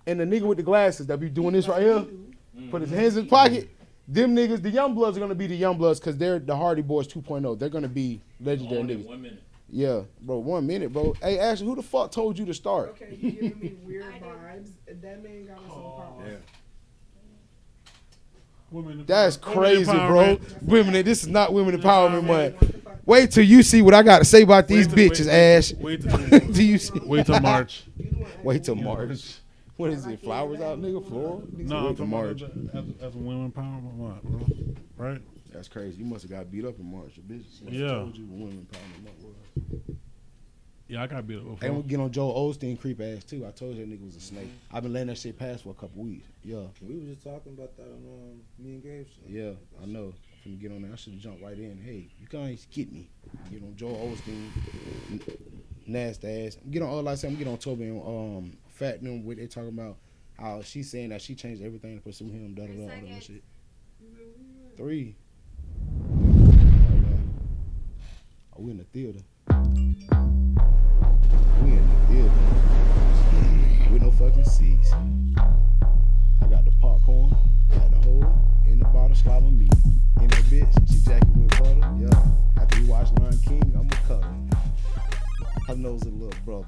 and the nigga with the glasses that be doing this right here, put his hands in his pocket. Them niggas, the young bloods are gonna be the young bloods because they're the Hardy Boys 2.0. They're gonna be legendary niggas. 1 minute. Yeah, bro, 1 minute, bro. Hey, Ashley, who the fuck told you to start? Okay, you giving me weird vibes. That man got us on power. Yeah. That's crazy, bro. Women, this is not women empowerment month. Wait till you see what I got to say about these bitches, Ash. Wait till March. Wait till March. What is it? Flowers out, nigga? Floral? No, I'm talking March. As a women empowerment month, bro. Right? That's crazy. You must have got beat up in March. Your bitch told you what women empowerment month was. Yeah, I got beat up before. And we get on Joel Osteen creep ass too. I told you that nigga was a snake. I've been letting that shit pass for a couple weeks. Yeah. We were just talking about that on me and Gabe show. Yeah, I know. I'm finna get on there. I should have jumped right in. Hey, you can't get me. Get on Joel Osteen, nasty ass. Get on like I said, I'm get on Toby and Fat them what they talking about how she's saying that she changed everything to pursue him, all that shit. 3. Oh, we in the theater. We in the theater. With no fucking seats. I got the popcorn, got the hole in the bottle, slobbing meat. In that bitch, she jacket with butter. Yeah. After we watch Lion King, I'm a cutter. Her nose a little brother.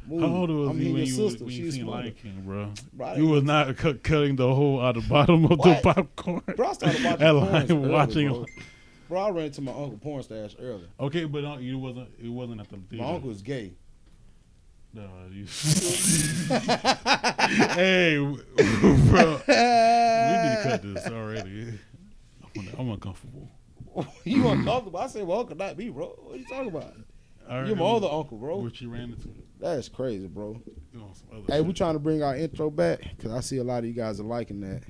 How old was he when you seen Lion King, bro? You was not cutting the hole out the bottom of the popcorn. Bro, I started watching Bro, I ran into my uncle porn stash earlier. Okay, but it wasn't at the theater. My uncle was gay. No, you. Hey, bro, we need to cut this already. I'm uncomfortable. You uncomfortable? I said, well, uncle, not me, bro. What are you talking about? You're my other uncle, bro. What you ran into? That's crazy, bro. Hey, we trying to bring our intro back because I see a lot of you guys are liking that.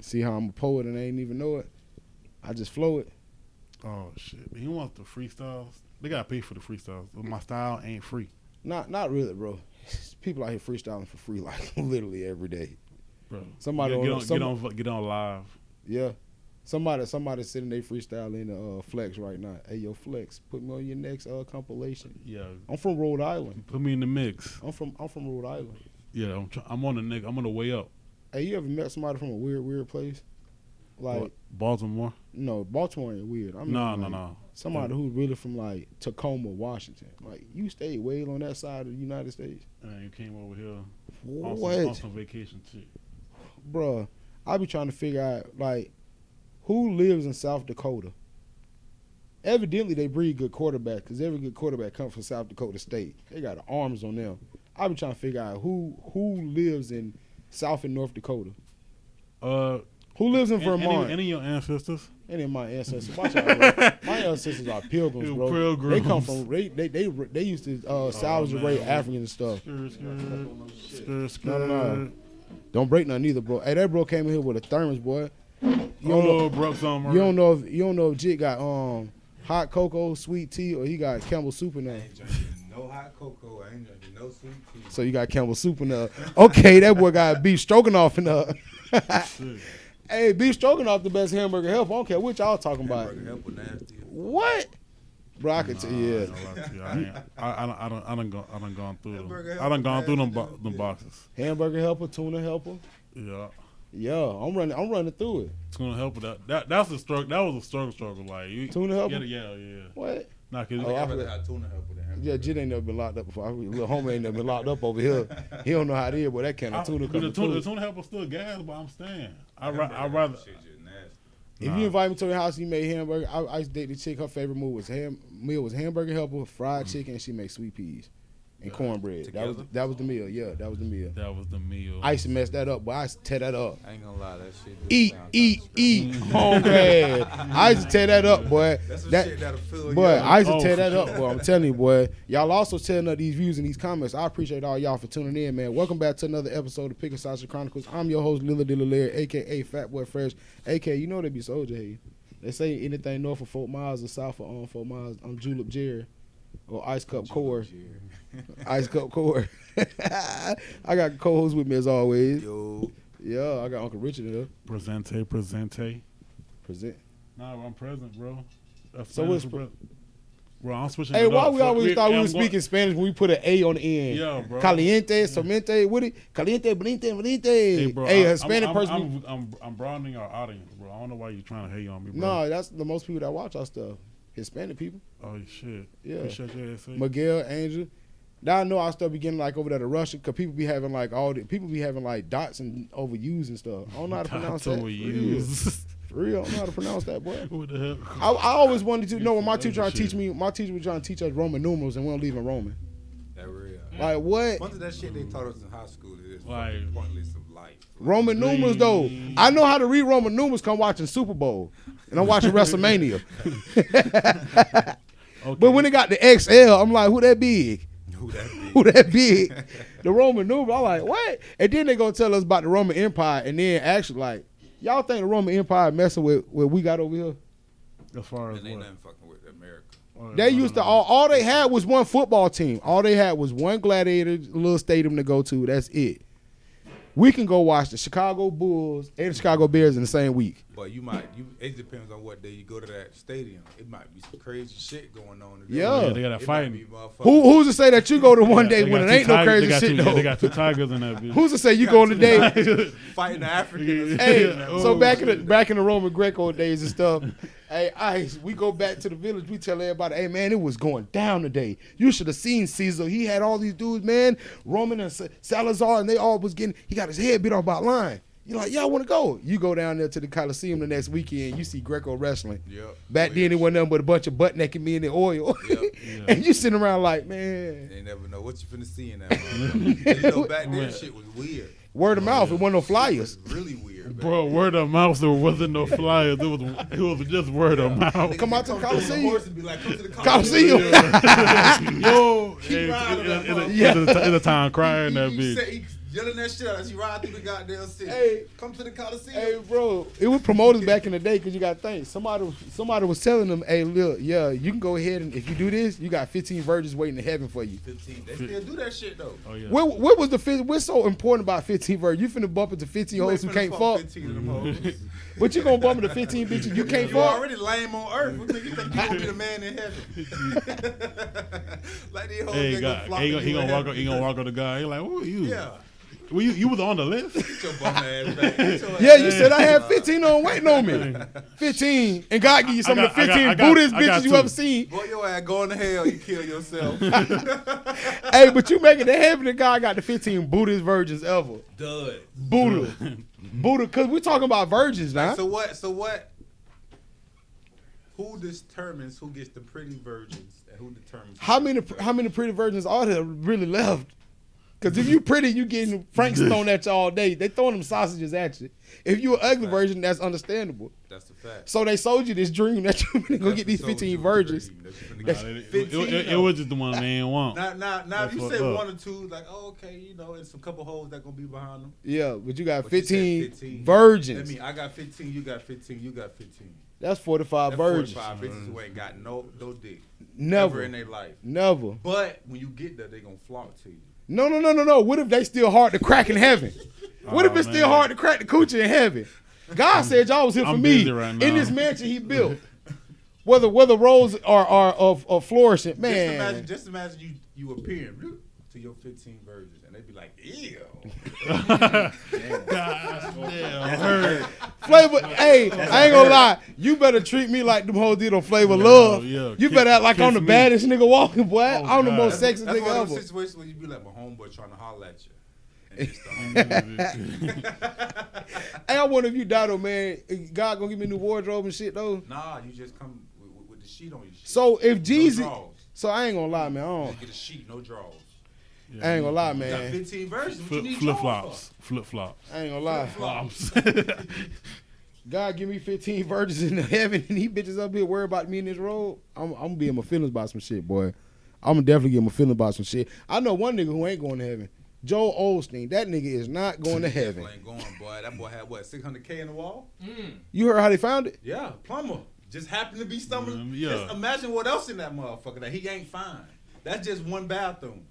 See how I'm a poet and I ain't even know it? I just flow it. Oh, shit. He wants the freestyles. They got to pay for the freestyles. My style ain't free. Not really, bro. People out here freestyling for free, like literally every day. Bro, somebody get on live. Yeah, somebody sitting there freestyling the Flex right now. Hey, yo, Flex, put me on your next compilation. Yeah, I'm from Rhode Island. Put me in the mix. I'm from Rhode Island. Yeah, I'm on the way up. Hey, you ever met somebody from a weird place? Like what, Baltimore? No, Baltimore ain't weird. I mean, no. Somebody who's really from like Tacoma, Washington. Like you stayed way on that side of the United States. And you came over here. What? On some vacation too. Bruh, I be trying to figure out like who lives in South Dakota. Evidently, they breed good quarterbacks because every good quarterback comes from South Dakota State. They got the arms on them. I be trying to figure out who lives in South and North Dakota. Who lives in Vermont? Any of your ancestors? Any of my ancestors. Watch out, bro. My ancestors are pilgrims, bro. Pilgrims. They come from they used to salvage and raid Africans and stuff. No. Don't break nothing either, bro. Hey, that bro came in here with a thermos, boy. You don't know if Jit got hot cocoa, sweet tea, or he got Campbell soup in there. I ain't drinking no hot cocoa. I ain't drinking no sweet tea. So you got Campbell soup in there. Okay, that boy got beef stroganoff in there. Hey, beef stroganoff the best hamburger helper. I don't care what y'all talking about. Hamburger helper nasty. What? Bro, I could tell you. I done gone through them. I done gone through them boxes. Hamburger helper, tuna helper. Yeah, I'm running through it. Tuna helper. That's a struggle. That was a struggle. Like tuna helper. Yeah. What? Nah, cause I rather have tuna helper than hamburger. Yeah, Jit ain't never been locked up before. Little homie ain't never been locked up over here. He don't know how it is, but that kind of tuna. The tuna helper still gas, but I'm staying. I rather. If you invite me to your house, you make hamburger. I used to date the chick. Her favorite meal was hamburger helper, fried chicken, and she makes sweet peas and cornbread. That was the meal. Yeah, that was the meal. I used to mess that up, but I used to tear that up. I ain't gonna lie, that shit. Eat, hungry. I used to tear that up, boy. That's some shit that'll fill boy, I used to tear that up, boy. I'm telling you, boy. Y'all also telling us these views and these comments. I appreciate all y'all for tuning in, man. Welcome back to another episode of Pickled Sausage Chronicles. I'm your host, LillyDilly, a.k.a. Fat Boy Fresh, a.k.a. You know they be soldier here. They say anything north of 4 miles or south of 4 miles. I'm Julep Jerry or Ice Cup Core. Ice Cup Core. I got co-hosts with me as always. Yo. Yeah, I got Uncle Richard here. Presente. Present. Nah, I'm present, bro. So what's Bro, I'm switching Hey, it why up. we always thought we were I'm speaking Spanish when we put an A on the end? Yeah, bro. Caliente, semente, what it? Caliente, blinite. Hey, bro, Hey, a Hispanic person. I'm broadening our audience, bro. I don't know why you trying to hate on me, bro. No, that's the most people that watch our stuff. Hispanic people. Oh, shit. Yeah. Appreciate your ass. Miguel, Angel. Now I know our stuff be getting like over there to Russia because people be having like dots and over U's and stuff. I don't know how to pronounce that. For real, I don't know how to pronounce that, boy. What the hell? I always wanted to know when my teacher trying to teach me. My teacher was trying to teach us Roman numerals and we don't leave in Roman. That real. Like what? Bunch of that shit they taught us in high school is Like, pointless of life. Roman numerals though. I know how to read Roman numerals. Come watching Super Bowl and I'm watching WrestleMania. okay. But when it got the XL, I'm like, who that big? Who that big? The Roman numeral. I'm like, what? And then they gonna tell us about the Roman Empire, and then actually like, y'all think the Roman Empire messing with what we got over here? As far as and ain't what? nothing fucking with America. They used to all they had was one football team. All they had was one gladiator little stadium to go to. That's it. We can go watch the Chicago Bulls and the Chicago Bears in the same week. But it depends on what day you go to that stadium. It might be some crazy shit going on. Yeah. They got that fighting. Who's to say that you go to one day when it ain't no crazy shit though? They got two tigers in that bitch. Who's to say you go on the day fighting the Africans? Hey, so back in the Roman Greco days and stuff. Hey, Ice, we go back to the village. We tell everybody, hey, man, it was going down today. You should have seen Caesar. He had all these dudes, man, Roman and Salazar, and they all was he got his head beat off by a lion. You're like, yeah, I want to go. You go down there to the Coliseum the next weekend, you see Greco wrestling. Yep. Back then, it wasn't nothing but a bunch of butt-naked men in oil. Yep. And you sitting around like, man. They never know what you finna see in that motherfucker. You know, back then, shit was weird. Word of mouth, it wasn't no flyers. It was really weird. Bro, word of mouth, there wasn't no flyers. It was just word of mouth. Come out to the Coliseum. Come to the Coliseum. Yo, it's a time crying that bitch. Yelling that shit out as you ride through the goddamn city. Hey, come to the Coliseum. Hey, bro, it was promoters back in the day because you got to think. Somebody was telling them, hey, look, yeah, you can go ahead and if you do this, you got 15 virgins waiting in heaven for you. 15. They still do that shit, though. Oh, yeah. What was what's so important about 15 virgins? You finna bump into 15 hoes who can't fuck. 15 of them hoes. But you gonna bump into 15 bitches you can't fuck? You already lame on earth. What make you think you gonna be the man in heaven? Like these hoes, he gonna walk on the guy. He like, who are you? Yeah. Well, you was on the list. Get your bum ass back. Yeah, you said I had 15 on waiting on me. 15. And God give you some of the 15 Buddhist bitches you ever seen. Boy, your ass going to hell, you kill yourself. Hey, but you making the heaven and God got the 15 Buddhist virgins ever. Dud. Buddha, because we're talking about virgins now. So what? Who determines who gets the pretty virgins and who determines how many pretty virgins are there really left? Because if you pretty, you getting Franks thrown at you all day. They throwing them sausages at you. If you an ugly version, that's understandable. That's the fact. So they sold you this dream that you're going to get these 15 virgins. It was just the one they didn't want. Now if you say one or two, like, oh, okay, you know, and some couple hoes that going to be behind them. Yeah, but you got 15 virgins. That mean I got 15, you got 15, you got 15. That's 45 virgins. 45 bitches who ain't got no dick. Never in their life. Never. But when you get there, they going to flock to you. No. What if they still hard to crack in heaven? What if it's still hard to crack the coochie in heaven? God said y'all was here for me in this mansion he built. Whether roads are flourishing, man. Just imagine you appearing to your 15 virgins, and they be like, ew. Damn. Flavor, hey, I ain't gonna lie. You better treat me like them hoes did on Flavor Love. Yeah. You better act like I'm the baddest nigga walking, boy. I'm the most sexy nigga ever. That's one of those situations where you be like my homeboy trying to holler at you. Hey, I wonder if you die though, man. God gonna give me a new wardrobe and shit though. Nah, you just come with the sheet on your shit. So if Jeezy, so I ain't gonna lie, man. I don't just get a sheet, no drawers. Yeah, I ain't gonna lie, man. You got 15 versions. What you need Flipflops. I ain't gonna lie. God give me 15 virgins in heaven, and he bitches up here worried about me in this road. I'm gonna be in my feelings about some shit, boy. I'm gonna definitely get my feelings about some shit. I know one nigga who ain't going to heaven. Joel Osteen. That nigga is not going to heaven. Ain't going, boy. That boy had what, 600K in the wall? You heard how they found it? Yeah, plumber. Just happened to be stumbling. Yeah. Just imagine what else in that motherfucker that he ain't find. That's just one bathroom.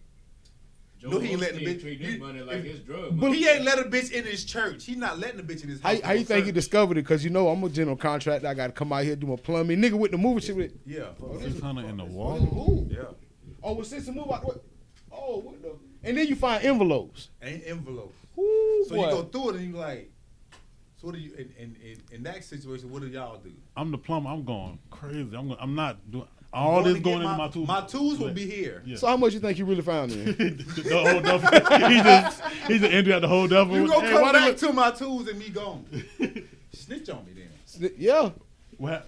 No, he ain't letting the bitch. Treat this money like it's drug money. But he ain't let a bitch in his church. He not letting the bitch in his house. How you think he discovered it? Because I'm a general contractor. I got to come out here do my plumbing. Nigga with the movie shit with. Yeah. He's kind of in the wall. Yeah. Oh, well, since the move out, what? Oh, what the? And then you find envelopes. Ain't envelopes. Ooh, so boy. you go through it and you like. So what do you in that situation? What do y'all do? I'm the plumber. I'm going crazy. I'm not doing. All this going into my tools. My tools will be here. Yeah. So how much you think you really found in? The whole duffel. he just emptied out the whole duffel. You gonna come back to my tools and me gone. Snitch on me then. Yeah. What,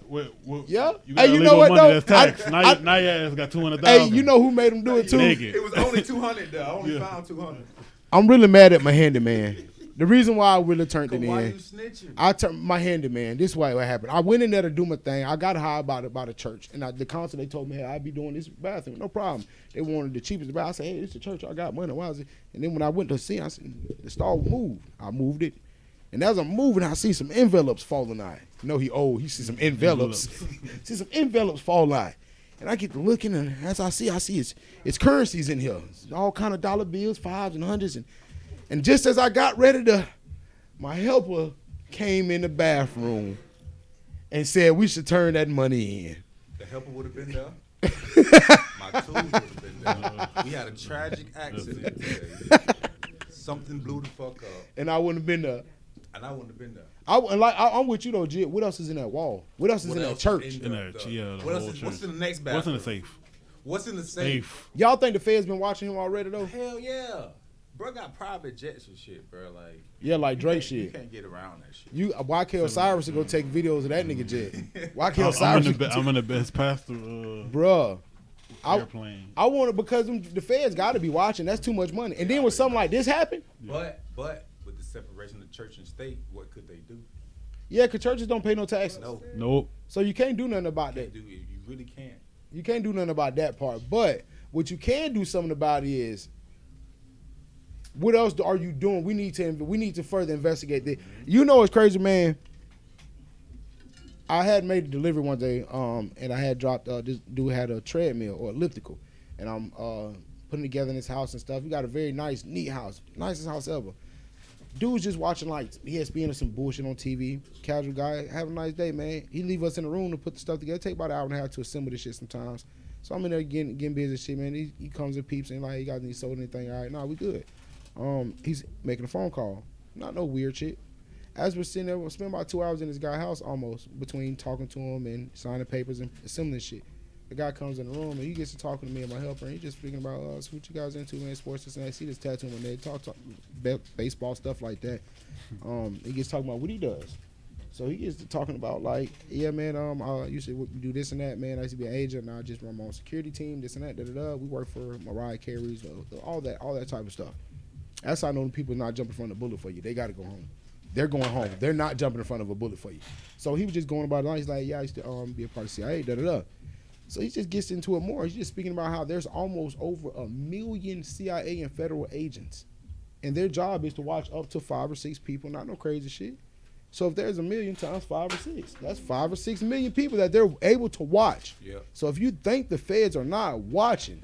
yeah. You got what though? That's tax. Now your ass got 200,000. Hey, you know who made him do it too? It was only 200 though. I only found 200. I'm really mad at my handyman. The reason why I really turned it in. Why you snitching? I turned my handyman. This is why what happened. I went in there to do my thing. I got hired by the church, and the council they told me, hey, I'd be doing this bathroom, no problem. They wanted the cheapest bathroom. I said, hey, it's the church. I got money. Why is it? And then when I went to see, I said, the stall moved. I moved it, and as I'm moving, I see some envelopes falling out. You know he old. He see some envelopes. See some envelopes fall out. And I get to looking, and as I see it's currencies in here. It's all kind of dollar bills, fives and hundreds, and just as I got ready to, my helper came in the bathroom and said we should turn that money in. The helper would have been there. My tools would have been there. We had a tragic accident today. Something blew the fuck up. And I wouldn't have been there. And I wouldn't have been there. I'm with you though, Jit. What else is in that wall? What else is in that church? What's in the next bathroom? What's in the safe? What's in the safe? Y'all think the Fed's been watching him already though? Hell yeah. Bro got private jets and shit, bro. Like like Drake shit. You can't get around that shit. YK Osiris to go take videos of that nigga jet. YK Osiris. I'm in the best pastor. Bruh. Airplane. I want it because the Feds got to be watching. That's too much money. And then when something like this happen. But with the separation of church and state, what could they do? Yeah, because churches don't pay no taxes. Nope. So you can't do nothing about that. You really can't. You can't do nothing about that part. But what you can do something about is, what else are you doing? We need to further investigate this. You know it's crazy, man. I had made a delivery one day, and I had dropped this dude had a treadmill or elliptical, and I'm putting together in his house and stuff. We got a very nice, neat house, nicest house ever. Dude's just watching like ESPN or some bullshit on TV. Casual guy, have a nice day, man. He leave us in the room to put the stuff together. Take about an hour and a half to assemble this shit sometimes. So I'm in there getting busy and shit, man. He comes and peeps and like, you guys need sold anything? All right, nah, we good. He's making a phone call. Not no weird shit. As we're sitting there, we'll spend about 2 hours in this guy's house almost, between talking to him and signing papers and assembling shit. The guy comes in the room and he gets to talking to me and my helper, and he's just speaking about so what you guys into, man, sports, this and that. I see this tattoo on there, talk baseball stuff like that. He gets talking about what he does. So he gets to talking about like, yeah, man, I used to do this and that, man. I used to be an agent, and I just run my own security team, this and that, da-da-da. We work for Mariah Carey's, all that type of stuff. That's how I know the people not jumping in front of a bullet for you. They got to go home. They're going home. They're not jumping in front of a bullet for you. So he was just going about it. He's like, yeah, I used to be a part of CIA, da-da-da. So he just gets into it more. He's just speaking about how there's almost over 1 million CIA and federal agents. And their job is to watch up to 5 or 6 people, not no crazy shit. So if there's 1 million times 5 or 6, that's 5 or 6 million people that they're able to watch. Yeah. So if you think the feds are not watching,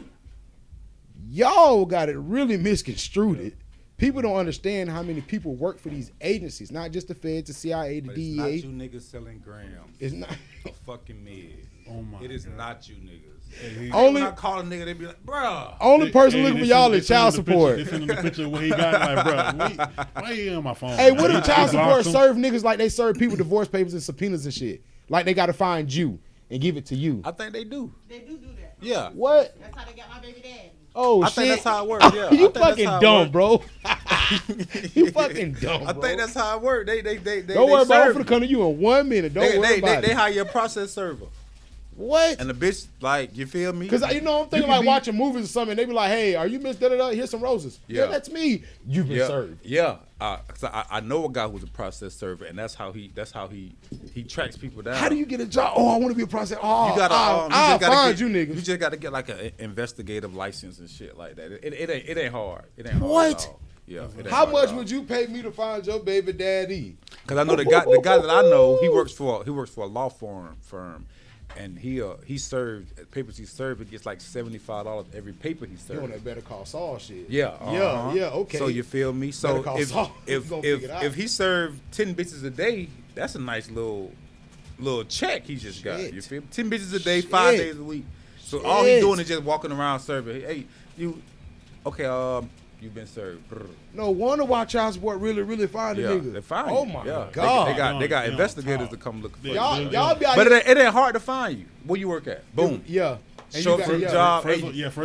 y'all got it really misconstrued. It. People don't understand how many people work for these agencies, not just the feds, the CIA, the but DEA. It's not you niggas selling grams. It's not a fucking mid. Oh my It is God. not you niggas. Hey, only when I call a nigga, they be like, bruh. Only person looking for y'all is child support. They send him the picture of what he got. Like, bro, why you on my phone? Hey, what if child support serve? serve niggas like they serve people divorce papers and subpoenas and shit? Like they got to find you and give it to you. I think they do. They do that. Yeah. What? That's how they got my baby daddy. Oh, I shit. think that's how it works. Yeah. You I think that's fucking how it dumb, work. bro. You fucking dumb, I bro. think that's how it works. They Don't worry about it. I'm finna come to you in 1 minute. Don't worry about They it. hire your process server. What? And the bitch, like, you feel me? Because, you know, I'm thinking like watching movies or something. They be like, hey, are you Miss Da-da-da? Here's some roses. Yeah, that's me. You've been served. Yeah. 'Cause I know a guy who's a process server, and that's how he tracks people down. How do you get a job? Oh, I want to be a process. Oh, You gotta, I'll find you niggas. You just got to get like an investigative license and shit like that. It ain't hard. It ain't hard. What? At all. Yeah. it ain't How hard much at all. would you pay me to find your baby daddy? Because I know the guy that I know, he works for a law firm, And he served papers he served. It gets like $75 every paper he served. You on that Better Call Saul shit? Yeah, yeah. Okay. So you feel me? So if he served 10 bitches a day, that's a nice little check he just got. You feel me? 10 bitches a day, 5 days a week. So all he doing is just walking around serving. Hey, you've been served. Brr. No wonder why child support really find the nigga. They find oh you. my yeah. God. They got investigators to come look for you. Y'all be out but here. it ain't hard to find you. Where you work at? Boom. Yeah. And Show for job. First,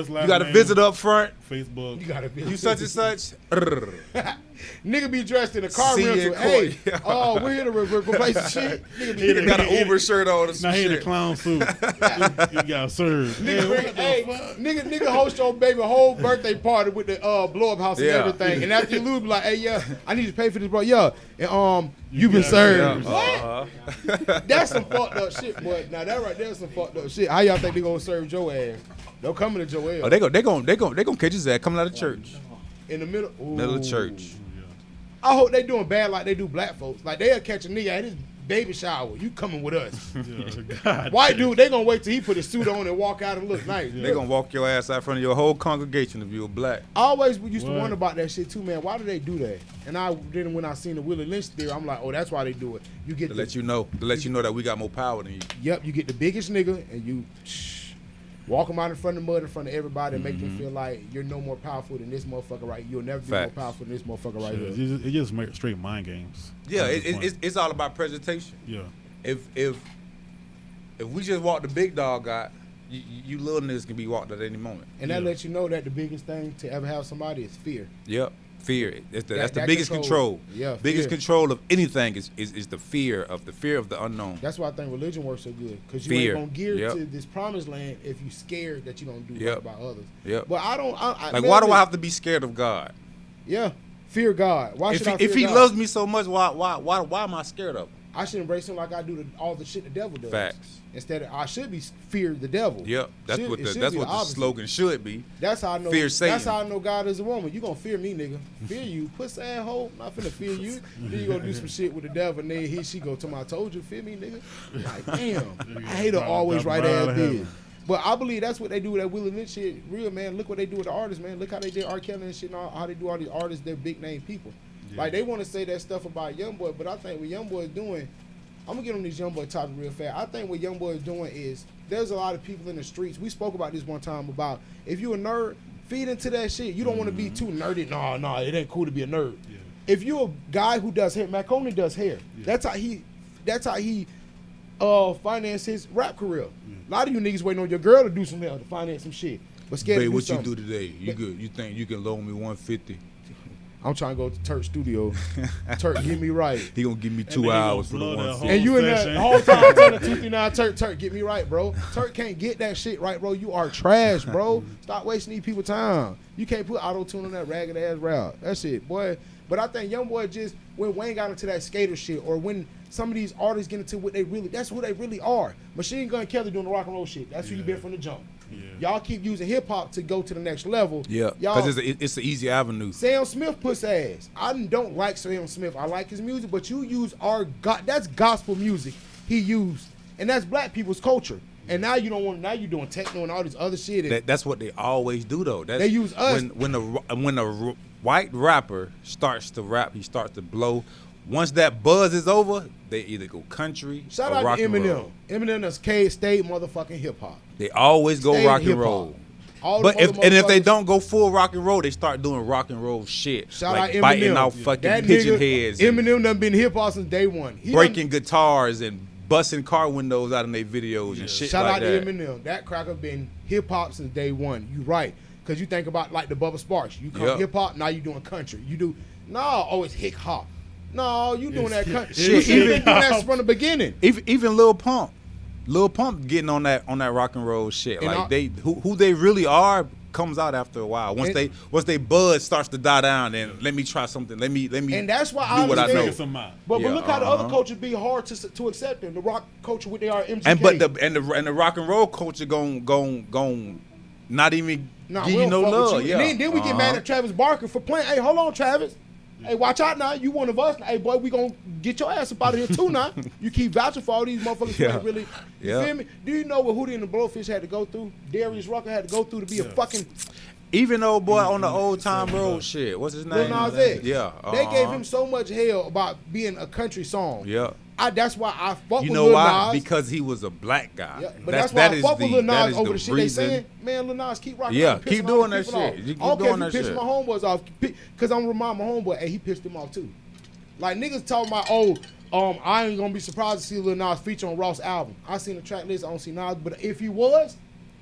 last you got to name, visit up front. Facebook. You got to visit. You such and such. Nigga be dressed in a car rental. Hey, we're here to replace the shit. Nigga got an Uber shirt on. Now he in a clown suit. You got served. Nigga host your baby whole birthday party with the blow up house and everything. And after you lose, be like, hey, I need to pay for this, bro. Yeah, and you been served. What? That's some fucked up shit, boy. Now that right there is some fucked up shit. How y'all think they gonna serve your ass? Don't come to Joel. Oh, they gonna catch his ass coming out of church. In the middle. Ooh. Middle of church. I hope they doing bad like they do black folks. Like they'll catch a nigga at his baby shower. You coming with us? White dude, they gonna wait till he put his suit on and walk out and look nice. They gonna walk your ass out in front of your whole congregation if you're black. I always used to wonder about that shit too, man. Why do they do that? And when I seen the Willie Lynch theory, I'm like, oh, that's why they do it. You get to let you know that we got more power than you. Yep, you get the biggest nigga and you walk them out in front of the mud in front of everybody and make them feel like you're no more powerful than this motherfucker right. You'll never be more powerful than this motherfucker right here. It just makes straight mind games. Yeah, it's all about presentation. Yeah. If we just walk the big dog out, you little niggas can be walked at any moment. And that lets you know that the biggest thing to ever have somebody is fear. Yep. Fear. That's the biggest control. Yeah. Biggest control of anything is the fear of the unknown. That's why I think religion works so good. Because you ain't gonna gear to this promised land if you scared that you don't do right by others. Yep. But I why do I have to be scared of God? Yeah. Fear God. Why should I fear if he God? loves me so much, why am I scared of him? I should embrace him like I do all the shit the devil does. Facts. Instead of I should be fear the devil. Yep. That's what the slogan should be. That's how I know. Fear Satan. That's how I know God is a woman. You gonna fear me, nigga? Fear you, pussy asshole. I'm not finna fear you. Then you gonna do some shit with the devil, and then she go to my told you fear me, nigga. Like damn, I hate her always right ass bitch. But I believe that's what they do with that Willie Lynch shit. Real man, look what they do with the artists, man. Look how they did R. Kelly and shit, and how they do all these artists. They're big name people. Yeah. Like they want to say that stuff about YoungBoy, but I think what YoungBoy is doing. I'm gonna get on this YoungBoy topic real fast. I think what YoungBoy is doing is there's a lot of people in the streets. We spoke about this one time about if you a nerd, feed into that shit. You don't want to be too nerdy. No, it ain't cool to be a nerd. Yeah. If you a guy who does hair, Marconi does hair. Yeah. That's how he finance his rap career. Yeah. A lot of you niggas waiting on your girl to do some hair to finance some shit. But scared to do what something. You do today? You good? You think you can loan me $150? I'm trying to go to Turk's studio. Turk, get me right. He gonna give me 2 hours for the 150. And you in there the whole time telling 239 Turk, get me right, bro. Turk can't get that shit right, bro. You are trash, bro. Stop wasting these people time. You can't put auto-tune on that ragged ass route. That shit, boy. But I think YoungBoy just, when Wayne got into that skater shit, or when some of these artists get into that's who they really are. Machine Gun Kelly doing the rock and roll shit. That's who you been from the jump. Yeah. Y'all keep using hip hop to go to the next level. Yeah, because it's an easy avenue. Sam Smith puts ass. I don't like Sam Smith. I like his music, but you use that's gospel music he used, and that's black people's culture. And now you don't want. Now you're doing techno and all this other shit. That's what they always do though. They use us when a white rapper starts to rap, he starts to blow. Once that buzz is over, they either go country Shout or out rock to and Eminem. roll. Eminem does stayed motherfucking hip hop. They always go rock and roll. But if they don't go full rock and roll, they start doing rock and roll shit. Shout like out biting Eminem. out fucking that pigeon nigga, heads. Eminem done been hip hop since day one. Breaking guitars and busting car windows out in their videos and shit Shout like out that. to Eminem. That cracker been hip hop since day one. You right. Because you think about like the Bubba Sparks. You come hip hop, now you doing country. You do, it's hip hop. No, you doing that country shit. You been doing that from the beginning. Even Lil Pump getting on that rock and roll shit. And like who they really are comes out after a while. Once they buzz starts to die down, then let me try something. Let me and that's why do what I know. But look how the other culture be hard to accept them. The rock culture with their MGK. And the rock and roll culture gon' not even give you no love. Then we get mad at Travis Barker for playing. Hey, hold on, Travis. Hey, watch out now. You one of us. Hey, boy, we gonna get your ass up out of here too now. You keep vouching for all these motherfuckers who ain't really. You feel me? Do you know what Hootie and the Blowfish had to go through? Darius Rucker had to go through to be a fucking. Even old boy on the old time road shit. What's his name? Lil Nas X. Yeah. They gave him so much hell about being a country song. Yeah. That's why I fuck with Lil Nas. You know why? Because he was a black guy. Yeah, but that's why I fuck with Lil Nas over the shit they saying. Man, Lil Nas, keep rocking. Yeah, keep doing that shit. You keep I don't care if you pissing my homeboys off, because I'm remind my homeboy, hey, he pissed him off too. Like niggas talking about, I ain't gonna be surprised to see Lil Nas feature on Ross' album. I seen the track list, I don't see Nas, but if he was,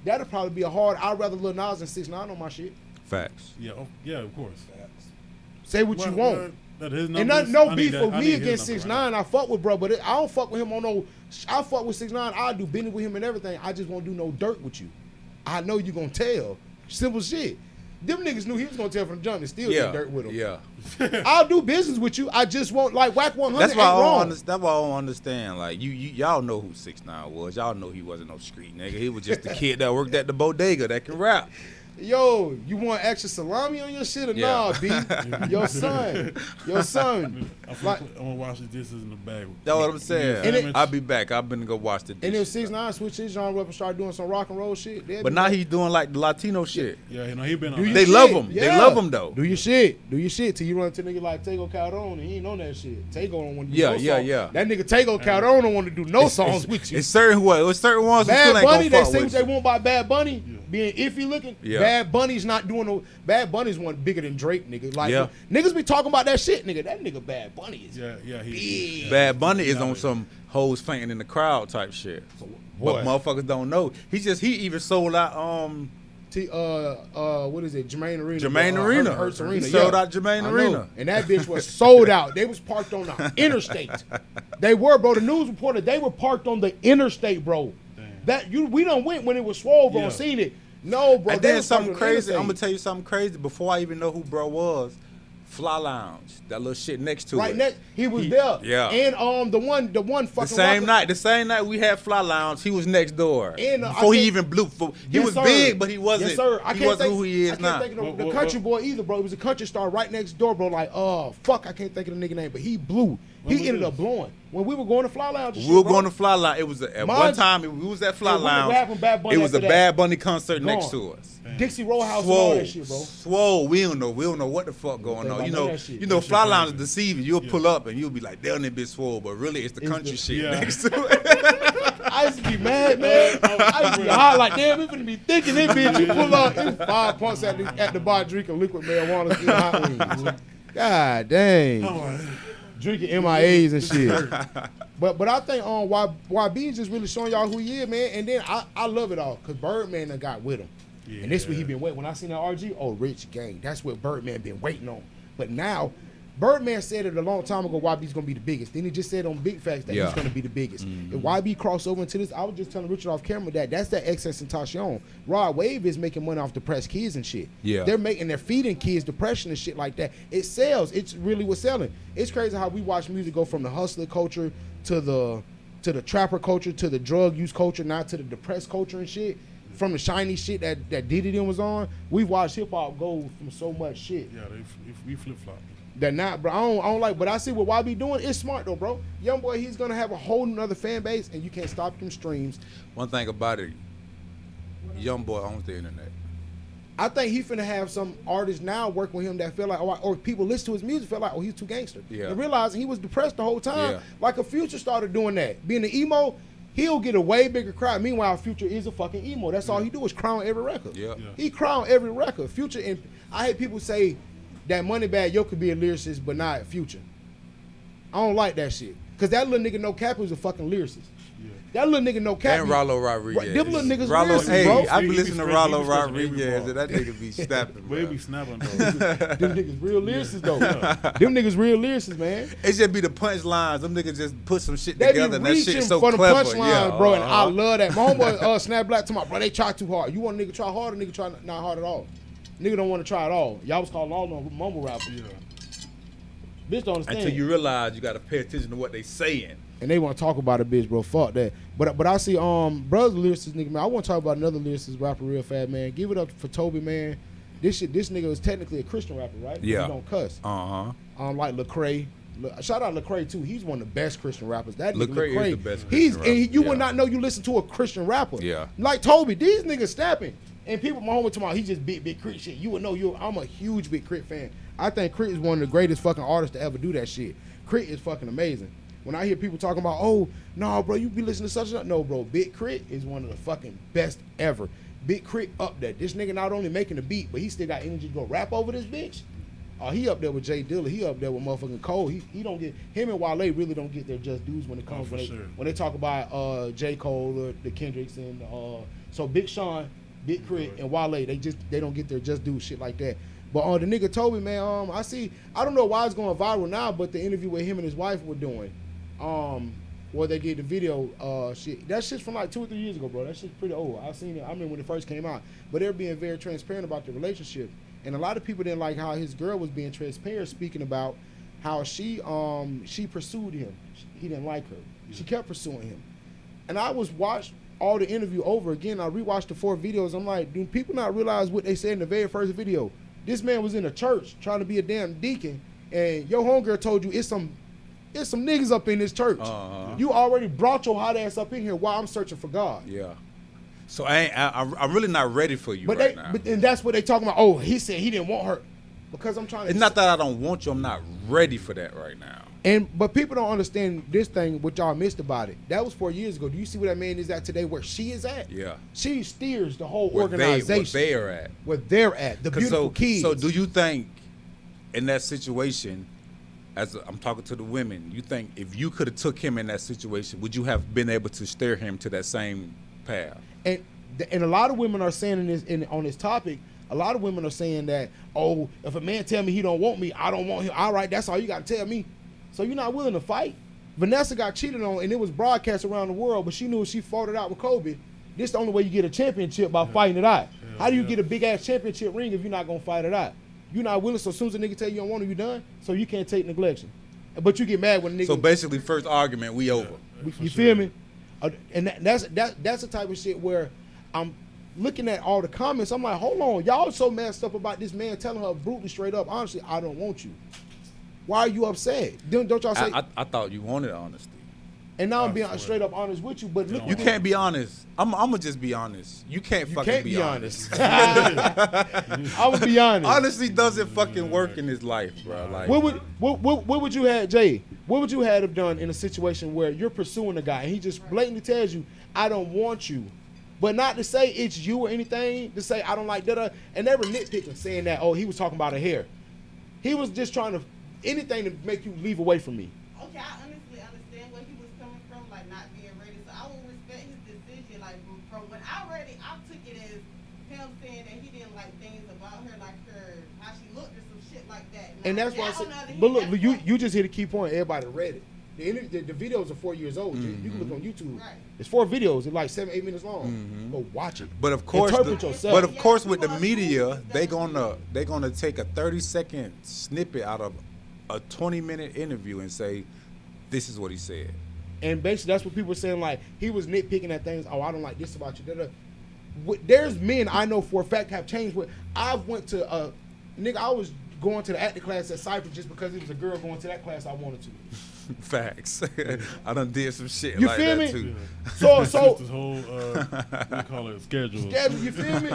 that'd probably be a hard. I'd rather Lil Nas than 6ix9ine on my shit. Facts. Yeah, of course. Facts. Say what you want. And no beef for me against 6ix9ine. I fuck with bro, but I don't fuck with him on no. I fuck with 6ix9ine. I do business with him and everything. I just won't do no dirt with you. I know you gonna tell. Simple shit. Them niggas knew he was gonna tell from the jump and still get dirt with him. Yeah. I'll do business with you. I just won't like whack 100. That's why I don't understand. Like y'all know who 6ix9ine was. Y'all know he wasn't no street nigga. He was just the kid that worked at the bodega that can rap. Yo, you want extra salami on your shit or nah, B? Your son. I'm gonna wash the dishes in the bag. That's what I'm saying. I'll be back. I'm gonna go watch the dishes. And if 6ix9ine switch his genre up and start doing some rock and roll shit, but now he's doing like the Latino shit. Yeah, you know he been on. They love him. Yeah. They love him though. Do your shit till you run into a nigga like Tego Calderon and he ain't on that shit. Tego don't want to do no songs. Yeah. That nigga Tego Calderon don't want to do no songs with you. It's certain ones who still ain't Bad Bunny, gonna they say what they want by Bad Bunny. Yeah. Being iffy looking, Bad Bunny's not doing no. Bad Bunny's one bigger than Drake, nigga. Like niggas be talking about that shit, nigga. That nigga Bad Bunny is big. Bad Bunny is on some hoes fainting in the crowd type shit. But motherfuckers don't know. He even sold out. What is it? Jermaine Arena. Hertz Arena. He sold out Jermaine Arena, and that bitch was sold out. They was parked on the interstate. They were, bro. The news reported they were parked on the interstate, bro. We done went when it was swole, bro, and seen it. No, bro. And then something crazy. I'm gonna tell you something crazy. Before I even know who bro was, Fly Lounge, that little shit next to it. Right next, he was there. Yeah. And the one fucking. The same night we had Fly Lounge, he was next door. And before he even blew. He was big, but he wasn't. Yes, sir. He wasn't who he is now. I can't think of the country boy either, bro. He was a country star right next door, bro. Like, fuck, I can't think of the nigga name, but he blew. He ended up blowing. When we were going to Fly Lounge, we were going to Fly Lounge. It was one time we was at Fly Lounge. It was a Bad Bunny concert next to us. Dixie Row House and all that shit, bro. Swole. We don't know what the fuck going on. You know, Fly Lounge is deceiving. You'll pull up and you'll be like, damn, that bitch swole, but really it's the country shit next to it. I used to be mad, man. I used to be hot like, damn, we finna be thinking this bitch. You pull up, it's 5 punks at the bar drinking liquid marijuana, eating hot wings. God dang. Drinking MIAs and shit. But I think YB is just really showing y'all who he is, man. And then I love it all because Birdman done got with him. Yeah. And this what he been waiting. When I seen that RG, Rich Gang. That's what Birdman been waiting on. But now, Birdman said it a long time ago, YB's going to be the biggest. Then he just said on Big Facts that he's going to be the biggest. Mm-hmm. If YB cross over into this, I was just telling Richard off camera that's that XXXTentacion. Rod Wave is making money off depressed kids and shit. Yeah. They're feeding kids depression and shit like that. It sells. It's really what's selling. It's crazy how we watch music go from the hustler culture to the trapper culture to the drug use culture, now to the depressed culture and shit. From the shiny shit that Diddy then was on, we've watched hip hop go from so much shit. Yeah, we flip flop. That not, bro. I don't like, but I see what YB doing. It's smart though, bro. Young boy, he's gonna have a whole nother fan base, and you can't stop them streams. One thing about it, Young boy owns the internet. I think he finna have some artists now working with him that feel like, or people listen to his music feel like, he's too gangster. Yeah. And realizing he was depressed the whole time. Yeah. Like a Future started doing that, being an emo. He'll get a way bigger crowd. Meanwhile, Future is a fucking emo. That's all he do is crown every record. Yeah. He crown every record. Future, and I hate people say that Moneybagg Yo could be a lyricist, but not Future. I don't like that shit. Because that little nigga No Cap was a fucking lyricist. Yeah. That little nigga No Cap. And Rollo Rodriguez. Them little niggas lyricists, bro. I be listening to Rollo Rodriguez, and that nigga be snapping. We be snapping, though. Them niggas real lyricists, though. Them niggas real lyricists, man. It just be the punchlines. Them niggas just put some shit together, and that shit so for clever. The punchlines, bro, and I love that. My homeboy Snap Black to my bro, they try too hard. You want a nigga try hard, or nigga try not hard at all? Nigga don't want to try at all. Y'all was calling all them mumble rappers. Yeah. Bitch don't understand. Until you realize you got to pay attention to what they saying. And they want to talk about a bitch, bro. Fuck that. But I see brothers lyricist nigga, man. I want to talk about another lyricist rapper real fast, man. Give it up for Toby, man. this nigga is technically a Christian rapper, right? Yeah. He don't cuss. Like Lecrae. Shout out Lecrae too. He's one of the best Christian rappers. That nigga Lecrae is the best Christian rapper. And you would not know you listen to a Christian rapper. Yeah. Like Toby, these niggas snapping. And people, my homie tomorrow, he just big Crit shit. You would know I'm a huge Big Crit fan. I think Crit is one of the greatest fucking artists to ever do that shit. Crit is fucking amazing. When I hear people talking about, oh, no, bro, you be listening to such and such. No, bro, Big Crit is one of the fucking best ever. Big Crit up there. This nigga not only making the beat, but he still got energy to go rap over this bitch. He up there with Jay Dilla. He up there with motherfucking Cole. He don't get, him and Wale really don't get their just dues when it comes when they talk about J. Cole or the Kendricks and so Big Sean, Big Crit, and Wale, they don't get their just dues, shit like that. But the nigga told me, man, I don't know why it's going viral now, but the interview with him and his wife were doing, where they did the video, shit. That shit's from like 2 or 3 years ago, bro. That shit's pretty old. I seen it. I remember when it first came out. But they're being very transparent about the relationship. And a lot of people didn't like how his girl was being transparent, speaking about how she pursued him. He didn't like her. Yeah. She kept pursuing him. And I watched all the interview over again. I rewatched the 4 videos. I'm like, do people not realize what they said in the very first video? This man was in a church trying to be a damn deacon, and your homegirl told you it's some niggas up in this church. You already brought your hot ass up in here while I'm searching for God. Yeah. So I'm really not ready for you right now. And that's what they talking about. Oh, he said he didn't want her because I'm trying to. It's not that I don't want you. I'm not ready for that right now. But people don't understand this thing. What y'all missed about it. That was 4 years ago. Do you see where that man is at today? Where she is at? Yeah. She steers the whole organization. Where they're at. The beautiful kids. So do you think in that situation, as I'm talking to the women, you think if you could have took him in that situation, would you have been able to steer him to that same path? And a lot of women are saying on this topic, a lot of women are saying that, oh, if a man tell me he don't want me, I don't want him. All right, that's all you got to tell me. So you're not willing to fight? Vanessa got cheated on, and it was broadcast around the world, but she knew if she fought it out with Kobe, this is the only way you get a championship by fighting it out. How do you get a big-ass championship ring if you're not going to fight it out? You're not willing, so as soon as a nigga tell you don't want him, you done? So you can't take neglection. But you get mad when a nigga... So basically, first argument, we over. You feel me? And that's the type of shit where I'm looking at all the comments. I'm like, hold on, y'all so messed up about this man telling her brutally straight up, honestly, I don't want you. Why are you upset? Don't y'all say? I thought you wanted honesty. And now I'm being straight up honest with you, but look, you can't be honest. I'm gonna just be honest. You can't be honest. I'm gonna be honest. Honesty doesn't fucking work in this life, bro. Like, what would you have, Jay? What would you have done in a situation where you're pursuing a guy and he just blatantly tells you, I don't want you, but not to say it's you or anything, to say I don't like that, and they were nitpicking, saying that, oh, he was talking about her hair. He was just trying to anything to make you leave away from me. Okay, I honestly understand where he was coming from, like not being ready. So I will respect his decision. Like from when I read it, I took it as him saying that he didn't like things about her, like her how she looked or some shit like that. And that's why I said. But look, you just hit a key point. Everybody read it. The videos are 4 years old. You can look on YouTube. Right. It's 4 videos. It's like 7-8 minutes long. Go watch it. But of course, yourself. But of course, with the media, they're gonna take a 30-second snippet out of a 20-minute interview and say, this is what he said. And basically, that's what people were saying. Like he was nitpicking at things. Oh, I don't like this about you. There's men I know for a fact have changed. I went to nigga. I was going to the acting class at Cypher just because it was a girl going to that class I wanted to. Facts. I done did some shit you like feel that me? too. So this whole what do you call it, schedule. You feel me?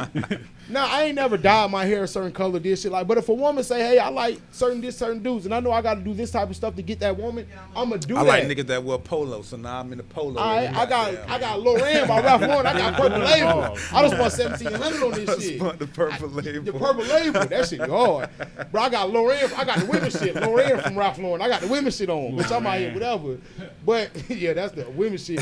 Now I ain't never dyed my hair a certain color, this shit like. But if a woman say, hey, I like certain dudes, and I know I got to do this type of stuff to get that woman, I'ma do that. I like niggas that wear polo, so now I'm in the polo. I got Loran by Ralph Lauren. I got purple label. I just want 1700 on this shit. The purple label. The purple label. That shit hard. Bro, I got Loran. I got the women shit. Loran from Ralph Lauren. I got the women shit on. Which I'm out here, whatever. But yeah, that's the women shit.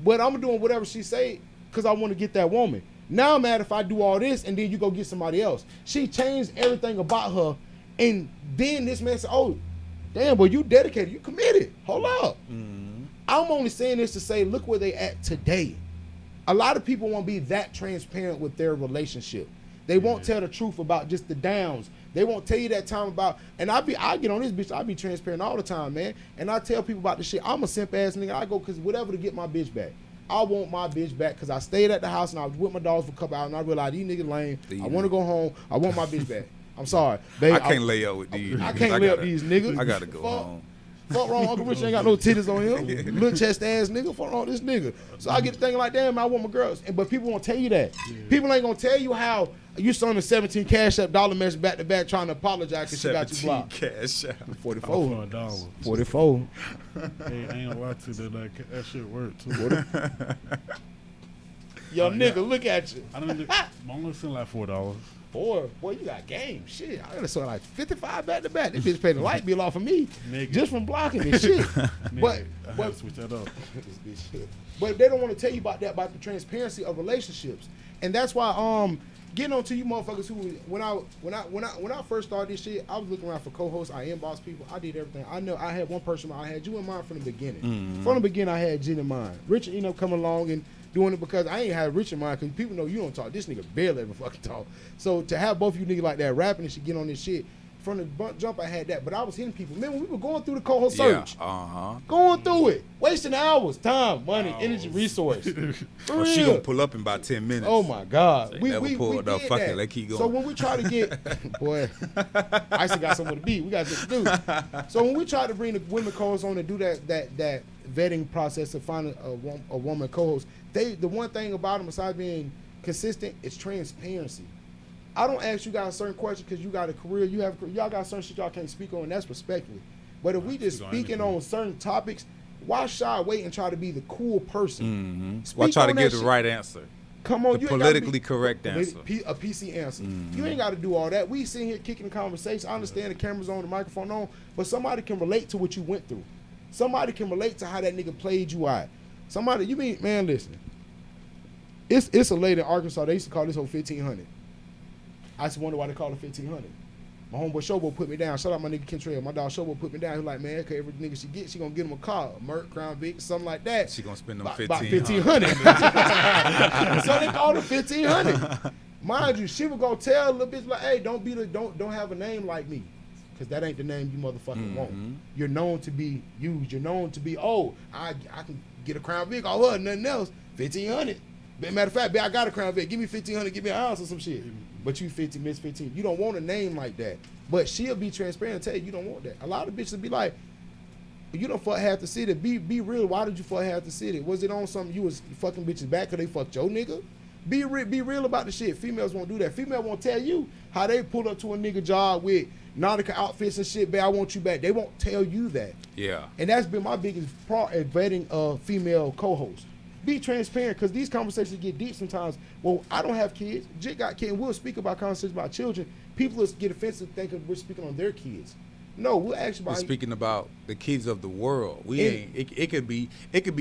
But I'm doing whatever she say because I want to get that woman. Now I'm mad if I do all this and then you go get somebody else. She changed everything about her, and then this man said, oh, damn, boy, you dedicated. You committed. Hold up. I'm only saying this to say, look where they at today. A lot of people won't be that transparent with their relationship. They won't tell the truth about just the downs. They won't tell you that time about, and I get on this bitch, I be transparent all the time, man. And I tell people about the shit. I'm a simp ass nigga. I go cause whatever to get my bitch back. I want my bitch back because I stayed at the house and I was with my dogs for a couple hours and I realized these niggas lame. I want to go home. I want my bitch back. I'm sorry. Babe, I can't lay up with these. I can't lay up with these niggas. I gotta go home. Fuck wrong, Uncle Rich ain't got no titties on him. Little chest ass nigga. Fuck wrong this nigga. So I get thinking like, damn, I want my girls. But people won't tell you that. Yeah. People ain't gonna tell you how you sending 17 Cash App dollar message back to back trying to apologize because she got you blocked. Cash App. 44. $1. 44. Hey, ain't gonna lie to you, that shit worked too. Yo, nigga, look at you. I'm gonna send like $4. Boy, you got game. Shit, I gotta sell like 55 back to back. This bitch paid the light bill off of me just from blocking this shit. But I have to switch that up. But they don't want to tell you about that, about the transparency of relationships, and that's why getting on to you motherfuckers who when I first started this shit, I was looking around for co-hosts. I inboxed people. I did everything. I know I had one person. I had you in mind from the beginning. Mm-hmm. From the beginning, I had Jen in mind. Richard, coming along and doing it because I ain't had Rich in mind because people know you don't talk. This nigga barely ever fucking talk. So to have both of you niggas like that rapping and shit get on this shit, from the jump I had that. But I was hitting people. Man, when we were going through the co-host search. Going through it. Wasting hours, time, money, energy, resource. Well, she gonna pull up in about 10 minutes. Oh my God. So we pulled up. Fuck it, let's keep going. So when we try to get, boy, Icey got somewhere to be. We got shit to do. So when we try to bring the women co-hosts on and do that vetting process of finding a woman co-host, the one thing about them besides being consistent is transparency. I don't ask you guys certain questions because you got a career. Y'all got certain shit y'all can't speak on, and that's respectfully. But if we just speaking on certain topics, why shy wait and try to be the cool person? Mm-hmm. Why try to give the right answer? Come on, the politically correct answer. A PC answer. Mm-hmm. You ain't got to do all that. We sitting here kicking the conversation. I understand the camera's on, the microphone on, but somebody can relate to what you went through. Somebody can relate to how that nigga played you out. Man, listen. It's a lady in Arkansas. They used to call this whole 1500. I just wonder why they call it 1500. My homeboy Showboy put me down. Shout out my nigga Kentrell. My dog Showboy put me down. He like, man, okay, every nigga she get, she gonna get him a car, a Merc, Crown Vic, something like that. She gonna spend them about 1500. So they called her 1500. Mind you, she was gonna tell a little bitch like, hey, don't have a name like me. Cause that ain't the name you motherfucking want. You're known to be used. You're known to be, I can get a Crown Vic all her, nothing else. 1500. Matter of fact, I got a Crown Vic. Give me 1500, give me an ounce or some shit. But you 50, miss 15. You don't want a name like that. But she'll be transparent and tell you don't want that. A lot of bitches be like, you don't fuck half the city. Be real. Why did you fuck half the city? Was it on something you was fucking bitches back because they fucked your nigga? Be real about the shit. Females won't do that. Female won't tell you how they pulled up to a nigga job with Nautica outfits and shit. Babe, I want you back. They won't tell you that. Yeah. And that's been my biggest part at vetting a female co-host. Be transparent because these conversations get deep sometimes. Well, I don't have kids. Jit got kids. We'll speak about conversations about children. People will get offensive thinking we're speaking on their kids. No, we're actually we're speaking about the kids of the world. It could be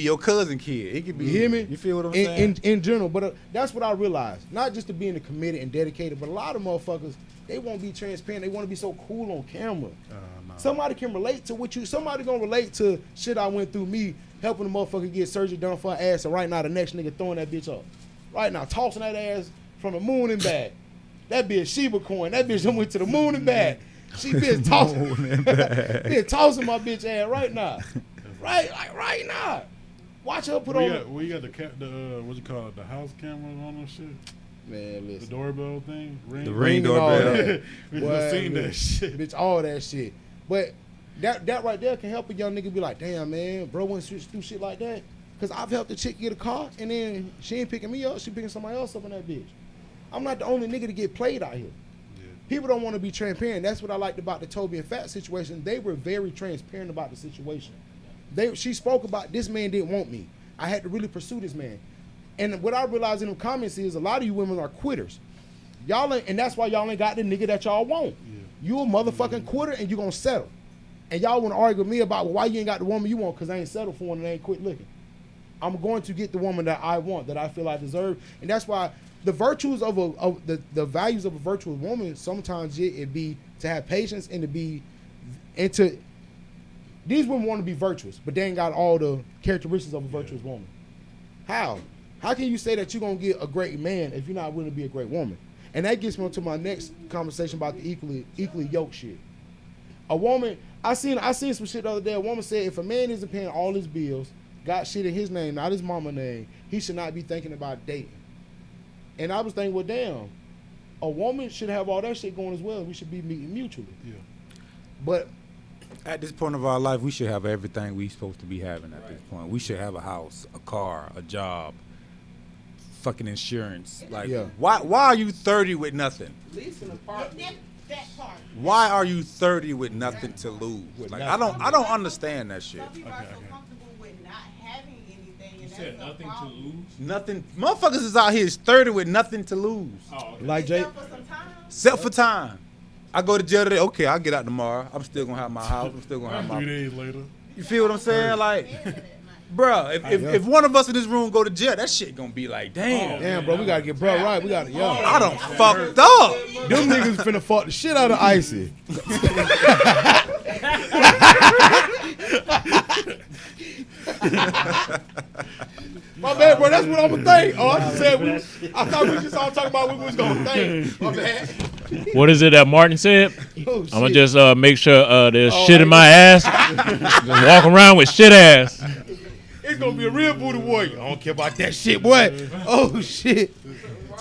your cousin kid. It could be. You hear me? You feel what I'm saying? In general, but that's what I realized. Not just to being committed and dedicated, but a lot of motherfuckers, they won't be transparent. They want to be so cool on camera. No. Somebody can relate to what you. Somebody gonna relate to shit I went through. Me helping the motherfucker get surgery done for her ass, and right now the next nigga throwing that bitch up. Right now tossing that ass from the moon and back. That bitch Sheba coin. That bitch done went to the moon and back. She been tossing, been tossing my bitch ass right now, right now. Watch her put on. We got the what you call it, the house cameras on them shit. Man, listen. The doorbell thing, the ring doorbell. We just seen that shit, bitch. All that shit, but that right there can help a young nigga be like, damn man, bro, wouldn't switch through shit like that. Cause I've helped a chick get a car, and then she ain't picking me up, she picking somebody else up in that bitch. I'm not the only nigga to get played out here. People don't want to be transparent. That's what I liked about the Toby and Fat situation. They were very transparent about the situation. She spoke about this man didn't want me. I had to really pursue this man. And what I realized in the comments is a lot of you women are quitters. Y'all ain't, and that's why y'all ain't got the nigga that y'all want. Yeah. You a motherfucking quitter and you gonna settle. And y'all want to argue with me about why you ain't got the woman you want because I ain't settled for one and I ain't quit looking. I'm going to get the woman that I want, that I feel I deserve. And that's why the virtues of the values of a virtuous woman, sometimes it be to have patience and to be into. These women want to be virtuous, but they ain't got all the characteristics of a virtuous woman. How? How can you say that you're gonna get a great man if you're not willing to be a great woman? And that gets me on to my next conversation about the equally yoked shit. A woman, I seen some shit the other day. A woman said if a man isn't paying all his bills, got shit in his name, not his mama name, he should not be thinking about dating. And I was thinking, well, damn, a woman should have all that shit going as well. We should be meeting mutually. Yeah. But at this point of our life, we should have everything we supposed to be having at this point. We should have a house, a car, a job, fucking insurance. Like, why are you 30 with nothing? Lease an apartment. That part. Why are you 30 with nothing to lose? Like, I don't understand that shit. Some people are so comfortable with not having anything. You said nothing to lose? Nothing. Motherfuckers is out here is 30 with nothing to lose. Oh, okay. like Jay, Except for time. I go to jail today. Okay, I'll get out tomorrow. I'm still gonna have my house. I'm still gonna have my. 3 days later. You feel what I'm saying? Like, bro, if one of us in this room go to jail, that shit gonna be like, damn. Damn, bro, we gotta get bro right. We gotta, I done fucked up. Them niggas finna fuck the shit out of Icey. My bad, bro. That's what I'm gonna think. Oh, I just said I thought we just all talking about what we was gonna think. My bad. What is it that Martin said? Oh, I'm gonna just make sure there's shit in my ass. Just walk around with shit ass. It's gonna be a real booty warrior. I don't care about that shit, boy. Oh shit.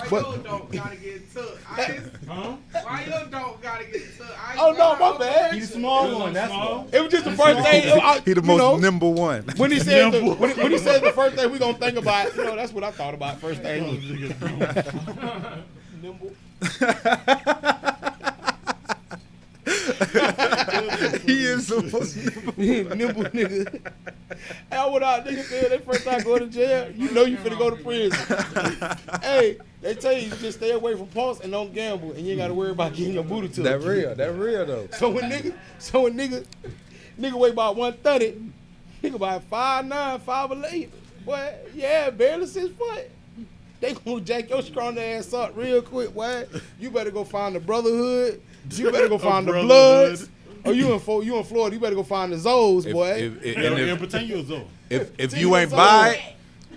Why your dog gotta get took? Huh? Why your dog gotta get took? Oh no, my bad. He's a small one. That's all. It was just the first thing. He the most nimble one. When he said when he said the first thing we gonna think about, that's what I thought about first thing. Nimble. He is the most nimble nigga. Hey, what our niggas said they first time go to jail, you know you finna go to prison. Hey, they tell you just stay away from pumps and don't gamble, and you ain't gotta worry about getting your booty to That real though. So when nigga weigh about 130, nigga about 5'9", 5'11", boy, yeah, barely 6 foot. They gonna jack your strong ass up real quick, boy. You better go find the brotherhood. You better go find the Bloods. Oh, you in Florida? You better go find the Zoes, boy. Pretend you a Zoe. If you ain't buy it.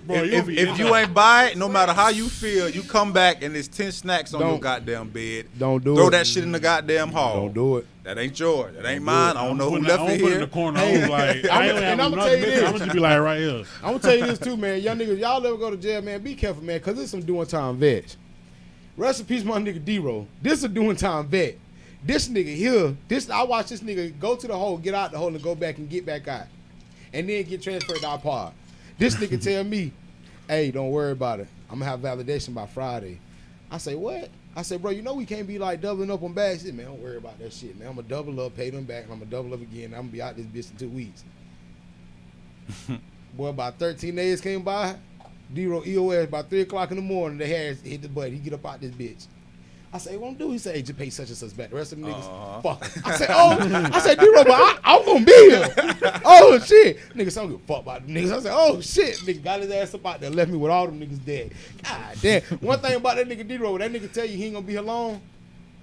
If you ain't buy it, no matter how you feel, you come back and there's 10 snacks on your goddamn bed. Don't do it. Throw that shit in the goddamn hall. Don't do it. That ain't yours. That ain't mine. I don't know who left it put it in here. the corner. I'm like, I'm gonna tell you this. I'm gonna just be like right here. I'm gonna tell you this too, man. Young niggas, y'all ever go to jail, man? Be careful, man, because this some doing time veg. Rest in peace, my nigga D-Roll. This a doing time vet. This nigga here, I watch this nigga go to the hole, get out the hole, and go back and get back out, and then get transferred to our pod. This nigga tell me, hey, don't worry about it. I'm gonna have validation by Friday. I say, what? I say, bro, you know we can't be like doubling up on bags. He said, man, don't worry about that shit, man. I'm gonna double up, pay them back, and I'm gonna double up again. And I'm gonna be out this bitch in 2 weeks. Boy, about 13 days came by. D-Roll EOS by 3 o'clock in the morning. They had hit the button. He get up out this bitch. I say, what I'm do? He say, hey, just pay such and such back. The rest of them niggas, fuck. I said, D-Roll, but I'm gonna be here. Oh shit, niggas, I don't give a fuck about them niggas. I said, oh shit, nigga got his ass up out there, left me with all them niggas dead. God damn. One thing about that nigga D-Roll, that nigga tell you he ain't gonna be here long.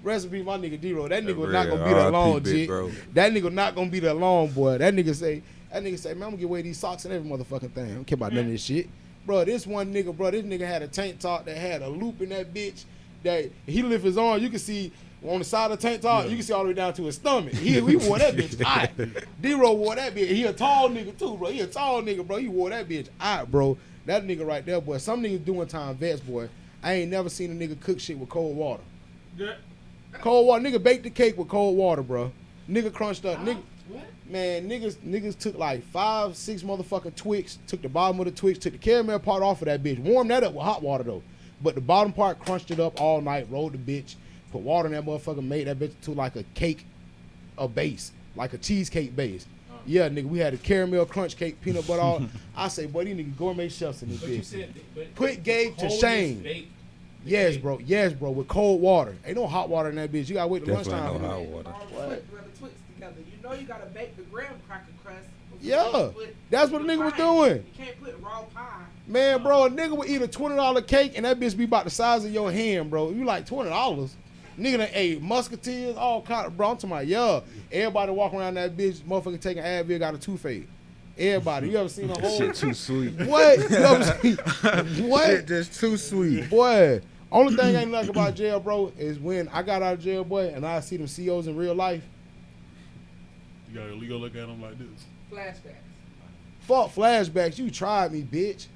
Recipe, my nigga D-Roll. That nigga not gonna be there long, G. That nigga not gonna be there long, boy. That nigga say, man, I'm gonna get away these socks and every motherfucking thing. I don't care about none of this shit. Bro, this nigga had a tank top that had a loop in that bitch. That he lift his arm, you can see on the side of the tank top, you can see all the way down to his stomach. He wore that bitch out. D-Roll wore that bitch. He a tall nigga too, bro. He a tall nigga, bro. He wore that bitch out, bro. That nigga right there, boy. Some niggas doing time vets, boy. I ain't never seen a nigga cook shit with cold water. Yeah. Cold water. Nigga baked the cake with cold water, bro. Nigga crunched up. Nigga. Man, niggas took like 5, 6 motherfucking Twix, took the bottom of the Twix, took the caramel part off of that bitch, warmed that up with hot water though. But the bottom part crunched it up all night, rolled the bitch, put water in that motherfucker, made that bitch to like a cake, a base, like a cheesecake base. Yeah, nigga, we had a caramel crunch cake, peanut butter all. I say, boy, these niggas gourmet chefs in this bitch. Put Gabe to shame. Yes, bro, with cold water. Ain't no hot water in that bitch. You gotta wait till lunchtime. No hot water. What? You know you gotta bake the graham cracker crust. Yeah, that's what the nigga was doing. You can't put raw pie. Man, bro, a nigga would eat a $20 cake and that bitch be about the size of your hand, bro. You like $20. Nigga done ate musketeers, all kind of, bro. I'm talking about, everybody walking around that bitch, motherfucker taking Advil, got a toothache. Everybody, you ever seen a whole shit too sweet? What? You ever seen what? Shit just too sweet. Boy, only thing I ain't like about jail, bro, is when I got out of jail, boy, and I see them CEOs in real life. You gotta look at them like this. Flashbacks. Fuck flashbacks. You tried me, bitch.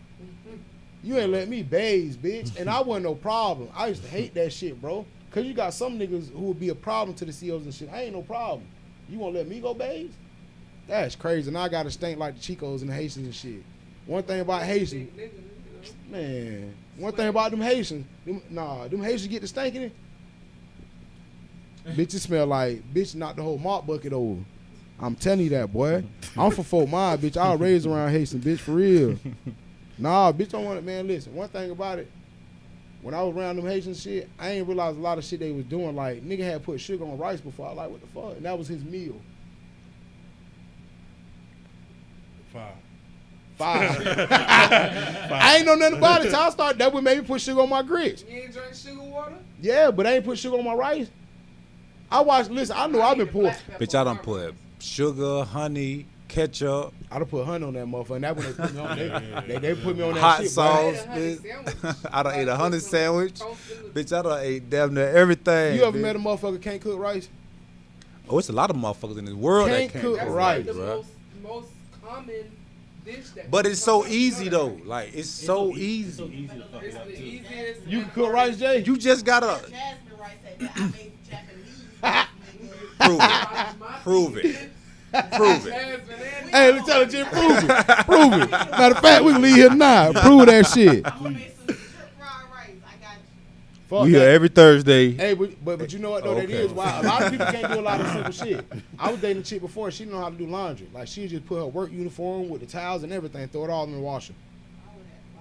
You ain't let me bathe, bitch. And I wasn't no problem. I used to hate that shit, bro. Cause you got some niggas who would be a problem to the CEOs and shit. I ain't no problem. You won't let me go bathe? That's crazy. And I gotta stink like the Chicos and the Haitians and shit. One thing about Haitians, man. One thing about them Haitians, them Haitians get to stinking it. Bitches smell like bitch knocked the whole mop bucket over. I'm telling you that, boy. I'm for Fort Myers, bitch. I was raised around Haitian, bitch, for real. Nah, bitch, don't want it, man. Listen, one thing about it, when I was around them Haitian shit, I ain't realized a lot of shit they was doing. Like, nigga had put sugar on rice before. I like, what the fuck? And that was his meal. 5. I ain't know nothing about it till I started. That would make me put sugar on my grits. You ain't drink sugar water? Yeah, but I ain't put sugar on my rice. Listen, I know I've been poor. Bitch, I done put sugar, honey, ketchup. I done put honey on that motherfucker. And that when they put me on, they put me on that hot shit, sauce, boy. bitch. I done ate a honey sandwich. Bitch, I done ate damn near everything. You ever bitch. met a motherfucker can't cook rice? Oh, it's a lot of motherfuckers in this world Can't that cook can't rice, the bro. most common dish that. But it's so easy though. Like it's so easy. It's so easy to fuck It's it up the too. easiest. You can cook rice, Jay? You just gotta Jasmine rice at that. I made Japanese. prove it. Prove it. Hey, let's tell the Jim, prove it. Prove it. Matter of fact, we can leave here now. Prove that shit. I'm gonna make some strip fried rice. I got you. Fuck We that. here every Thursday. Hey, but you know what though? That Okay. is why a lot of people can't do a lot of simple shit. I was dating a chick before. She didn't know how to do laundry. Like she just put her work uniform with the towels and everything, throw it all in the washer.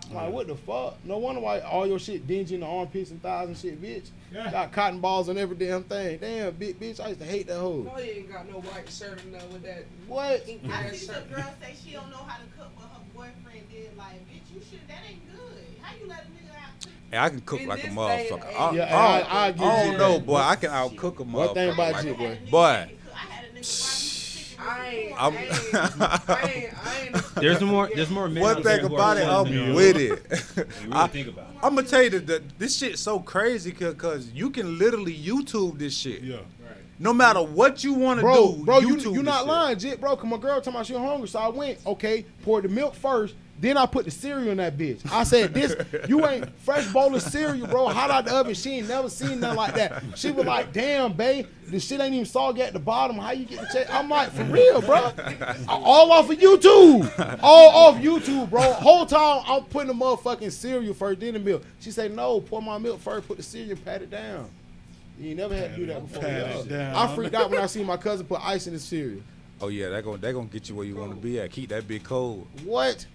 I'm like, what the fuck? No wonder why all your shit dingy in the armpits and thighs and shit, bitch. Got cotton balls on every damn thing. Damn, bitch. I used to hate that hoe. No, you ain't got no white shirt or nothing with that. What? Inky I ass see some shirt. girl say she don't know how to cook, but her boyfriend did. Like, bitch, you should. That ain't good. How you let a nigga out? Hey, I can cook In like a this day motherfucker. and I, age. Yeah, I, I don't- give I you don't know, that. boy. I can outcook a motherfucker. One thing about like, you, boy. Boy. I had a nigga buy me some chicken. I ain't. There's more men One out thing there who about are it, willing to I'm do with it. it. You really think about it. I'm gonna tell you that this shit's so crazy because you can literally YouTube this shit. Yeah. No matter what you want to Bro, do, you YouTube not this lying, Jit, bro. Cause my girl told me she was hungry, so I went, okay, poured the milk first, then I put the cereal in that bitch. I said, this, you ain't fresh bowl of cereal, bro, hot out the oven. She ain't never seen nothing like that. She was like, damn, babe, the shit ain't even soggy at the bottom. How you get the check? I'm like, for real, bro. All off of YouTube. All off YouTube, bro. Whole time I'm putting the motherfucking cereal first, then the milk. She said, no, pour my milk first, put the cereal, pat it down. You ain't never had to do that before. Pat Yeah. it down. I freaked out when I seen my cousin put ice in his cereal. Oh yeah, they're gonna get you where you want to be at. Keep that bit cold. What?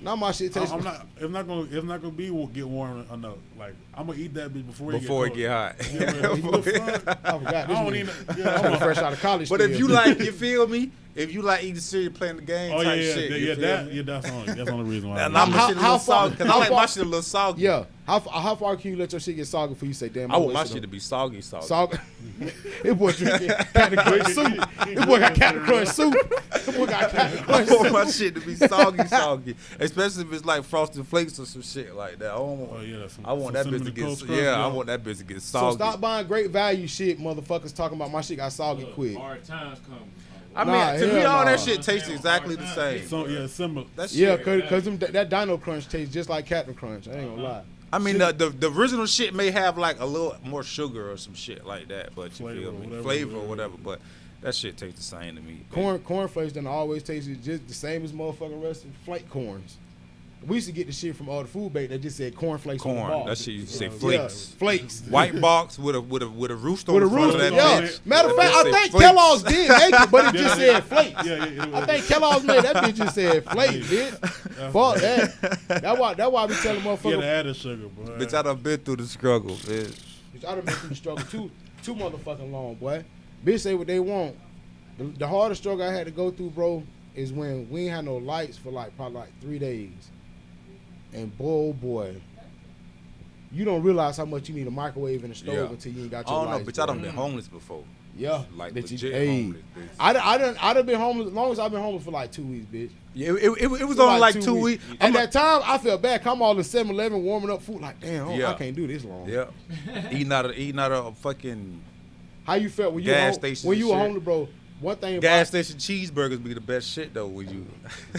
Now my shit tastes. I'm not. It's not gonna be get warm enough. Like I'm gonna eat that bitch before It get hot. Yeah, man, what the fuck? I forgot. I don't This even. nigga- I'm fresh out of college. But still. if you like, you feel me? If you like eating cereal, playing the game Oh type yeah, shit, you yeah, feel me? that's the only reason why. And I I'm do my How- shit a how little far- soggy because I how like far- my shit a little soggy. yeah, how far can you let your shit get soggy before you say, damn? I want my wasted shit to be soggy. soggy. This boy drinking Captain Crunch soup. This boy got Captain Crunch soup. This boy got Captain I Crunch want soup. my shit to be soggy, especially if it's like Frosted Flakes or some shit like that. I want, Oh yeah, I want that bitch to get, I want that bitch to get So soggy. stop buying great value shit, motherfuckers talking about my shit got soggy quick. Hard times come. I mean, Nah, to me, hell all nah. that shit tastes exactly the same. So yeah, similar. That shit, Yeah, cause that Dino Crunch tastes just like Captain Crunch. I ain't gonna lie. I mean, the original shit may have like a little more sugar or some shit like that, but you Flavor feel or me? whatever, Flavor or yeah. whatever, but that shit tastes the same to me. Cornflakes done always tasted just the same as motherfucking rest of flake corns. We used to get the shit from all the food bait that just said cornflakes on the Corn, box. that shit you say Yeah, flakes. flakes. White box with a rooster With a on the front rooster, of that yeah. bitch. Matter of That fact, bitch I say think flakes. Kellogg's did make it, but it just said flakes. Yeah. I think Kellogg's made that bitch just said flakes, bitch. Fuck that. That's why I be telling Yeah, motherfuckers. the added sugar, boy. Bitch, I done been through the struggle, bitch. Bitch, I done been through the struggle too motherfucking long, boy. Bitch say what they want. The hardest struggle I had to go through, bro, is when we ain't had no lights for probably 3 days. And boy, oh boy, you don't realize how much you need a microwave and a stove Yeah. until you ain't got I your don't know, lights. bitch. I bro. done been homeless before. Yeah, Like bitch, legit hey. homeless, bitch. I done been homeless as long as I've been homeless for like 2 weeks, bitch. Yeah, it was For only like 2 weeks. At that time, I felt bad. Come all in 7-Eleven warming up food. Like, damn, Yeah. I can't do this long. Yeah, eating out of a fucking. How you felt when you Gas were station when and you were shit. homeless, bro? one thing gas station cheeseburgers be the best shit though. When you,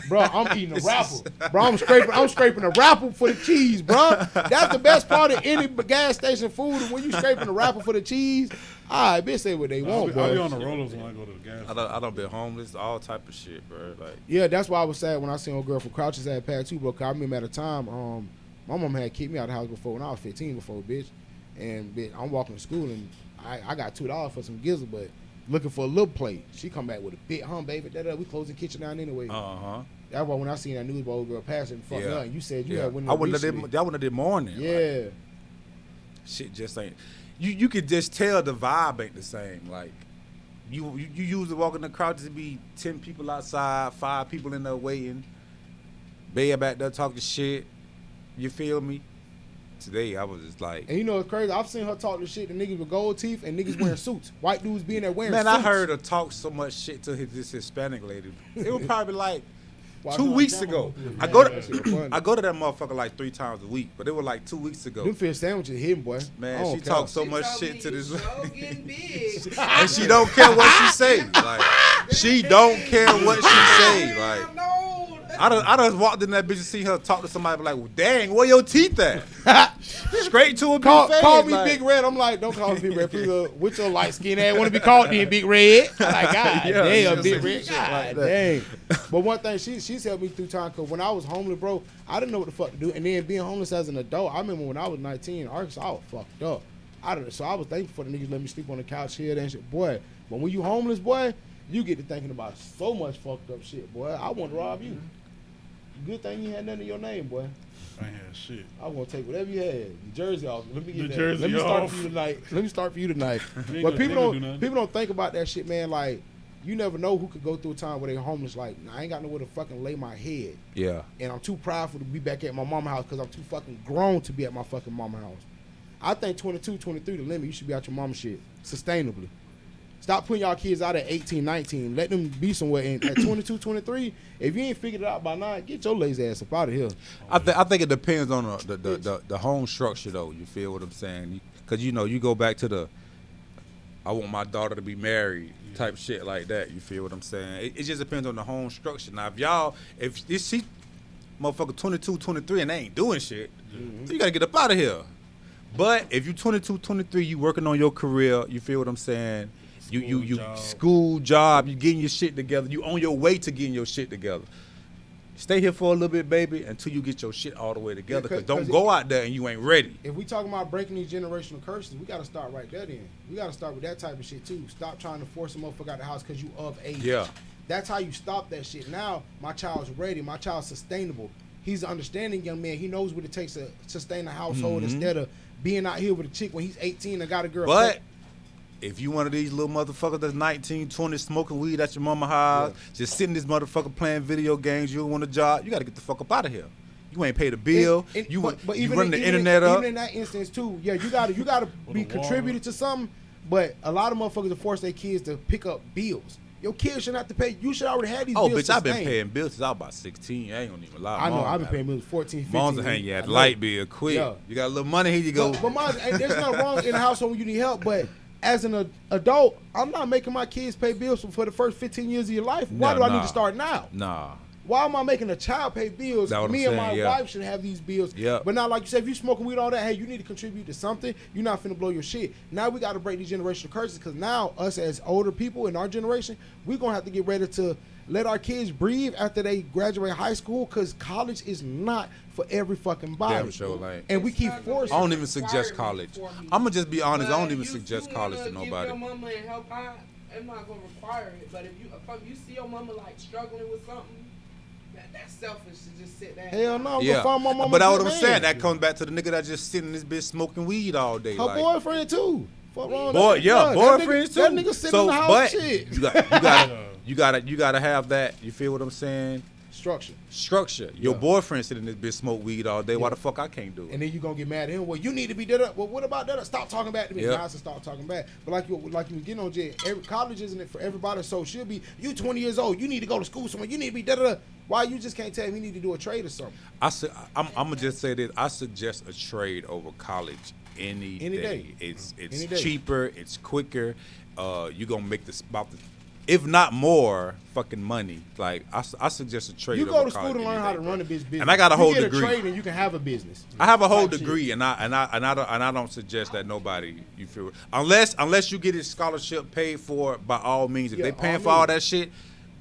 bro, I'm eating a wrapper, bro. I'm scraping a wrapper for the cheese, bro. That's the best part of any gas station food. When you scraping a wrapper for the cheese, I bitch say what they want, bro. I be on the rollers when I go to the gas. I done been homeless, all type of shit, bro. Like, yeah, that's why I was sad when I seen a girl from Crouches had Pad too, bro. Cause I remember at a time, my mom had kicked me out of the house before when I was 15 before, bitch. And bitch, I'm walking to school and I got $2 for some gizzard, but looking for a little plate. She come back with a big baby. We closed the kitchen down anyway. That's why when I seen that news old girl passing, fuck up, and you said you had one. I wouldn't have did morning. Yeah. Like, shit just ain't. You could just tell the vibe ain't the same. Like you usually walk in the crowd to be 10 people outside, 5 people in there waiting. Babe back there talking shit. You feel me? Today I was just like, and you know what's crazy? I've seen her talk to shit to niggas with gold teeth and niggas wearing suits. White dudes being there wearing suits. Man, I heard her talk so much shit to this Hispanic lady. It was probably like 2 weeks ago. I go to that motherfucker like 3 times a week, but it was like 2 weeks ago. Them fish sandwiches hidden, boy. Man, she talked so much shit to this lady. And she don't care what she say. Like, she don't care what she say. Like, I done walked in that bitch and see her talk to somebody like, well, dang, where your teeth at? Straight to a big face. Call me Big Red. I'm like, don't call me Big Red. Please, with your light skin ass, want to be called then Big Red. I'm like, God damn, Big Red. God dang. But one thing, she's helped me through time, because when I was homeless, bro, I didn't know what the fuck to do. And then being homeless as an adult, I remember when I was 19 in Arkansas, I was fucked up. So I was thankful for the niggas let me sleep on the couch here and shit, boy. But when you homeless, boy, you get to thinking about so much fucked up shit, boy. I want to rob you. Good thing you had nothing in your name, boy. I ain't had shit. I want to take whatever you had. Your jersey off. Let me get the that. jersey Let me start off. for you tonight. Let me start for you tonight. But people don't think about that shit, man. Like, you never know who could go through a time where they're homeless. Like, I ain't got nowhere to fucking lay my head. Yeah. And I'm too prideful to be back at my mama house because I'm too fucking grown to be at my fucking mama house. I think 22, 23 the limit. You should be out your mama shit sustainably. Stop putting y'all kids out at 18, 19. Let them be somewhere. And at 22, 23, if you ain't figured it out by 9, get your lazy ass up out of here. I think it depends on the home structure, though. You feel what I'm saying? Because, you know, you go back to the I want my daughter to be married type shit like that. You feel what I'm saying? It just depends on the home structure. Now, if she motherfucker 22, 23 and they ain't doing shit, you got to get up out of here. But if you 22, 23, you working on your career, you feel what I'm saying? School job, you getting your shit together. You on your way to getting your shit together. Stay here for a little bit, baby, until you get your shit all the way together. Because don't go out there and you ain't ready. If we talking about breaking these generational curses, we got to start right there then. We got to start with that type of shit too. Stop trying to force a motherfucker out the house because you of age. Yeah. That's how you stop that shit. Now, my child's ready. My child's sustainable. He's an understanding young man. He knows what it takes to sustain a household instead of being out here with a chick when he's 18 and got a girl. But if you one of these little motherfuckers that's 19, 20, smoking weed at your mama house, just sitting this motherfucker playing video games, you don't want a job, you got to get the fuck up out of here. You ain't paid a bill. You run the internet up. Even in that instance too, yeah, you gotta be contributed to something. But a lot of motherfuckers force their kids to pick up bills. Your kids shouldn't have to pay. You should already have these bills. Oh, bitch, I've been paying bills since I was about 16. I ain't gonna even lie. I know, I've been paying bills 14, 15. Mom's hang you at light bill quick. Yeah. You got a little money, here you go. But mom, there's nothing wrong in the household when you need help, but as an adult, I'm not making my kids pay bills for the first 15 years of your life. Why do I need to start now? Nah. Why am I making a child pay bills? Me and my wife should have these bills. Yeah. But now, like you said, if you smoking weed, all that, hey, you need to contribute to something. You're not finna blow your shit. Now we got to break these generational curses because now us as older people in our generation, we're going to have to get ready to let our kids breathe after they graduate high school because college is not for every fucking body. Damn sure, like. And we keep forcing. I don't even suggest college. I'm going to just be honest. I don't even suggest college to nobody. If your mama and help out, I'm not going to require it. But if you see your mama like struggling with something, that's selfish to just sit there. Hell no, yeah. Find my mama. But that's what I'm saying. That comes back to the nigga that just sitting in this bitch smoking weed all day. Her boyfriend too. Fuck wrong. Boyfriends too. That nigga sitting in the house. Shit. You gotta have that. You feel what I'm saying? Structure. Your boyfriend sitting in this bitch smoke weed all day. Why the fuck I can't do it? And then you gonna get mad at him. Well, you need to be that up. Well, what about that? Stop talking back to me. Now I said stop talking back. But like you getting on Jay, college isn't it for everybody? So she'll be you 20 years old. You need to go to school somewhere. You need to be da. Why you just can't tell him he need to do a trade or something? I'm gonna just say this. I suggest a trade over college any day. It's cheaper. It's quicker. You gonna make about the if not more, fucking money. Like I suggest a trade. You go to school to learn how to run a business, and I got a whole degree. You get a trade and you can have a business. I have a whole degree, and I don't suggest that nobody you feel unless you get a scholarship paid for by all means. If they paying for all that shit,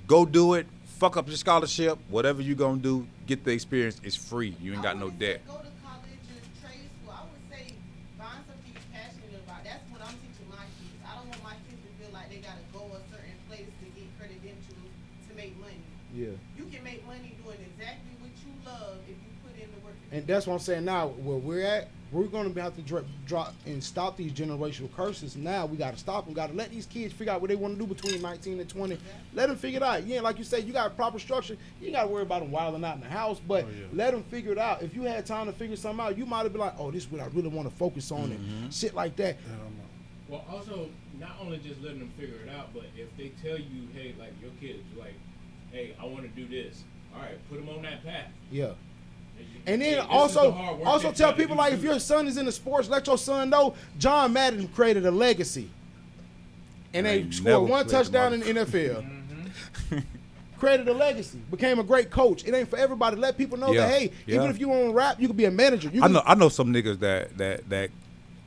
go do it. Fuck up your scholarship. Whatever you gonna do, get the experience. It's free. You ain't got no debt. Go to college and trade school. I would say find something you're passionate about. That's what I'm teaching my kids. I don't want my kids to feel like they gotta go a certain place to get credentials to make money. Yeah. You can make money doing exactly what you love if you put in the work. And that's what I'm saying now. Where we're at, we're going to have to drop and stop these generational curses. Now we got to stop them. Got to let these kids figure out what they want to do between 19 and 20. Let them figure it out. Yeah, like you said, you got a proper structure. You got to worry about them wilding out in the house, but let them figure it out. If you had time to figure something out, you might have been like, oh, this is what I really want to focus on and shit like that. Well, also, not only just letting them figure it out, but if they tell you, hey, like your kids, like, hey, I want to do this. All right, put them on that path. Yeah. And then also tell people, like, if your son is in the sports, let your son know John Madden created a legacy. And they scored one touchdown in the NFL. Created a legacy. Became a great coach. It ain't for everybody. Let people know that, hey, even if you want to rap, you can be a manager. I know some niggas that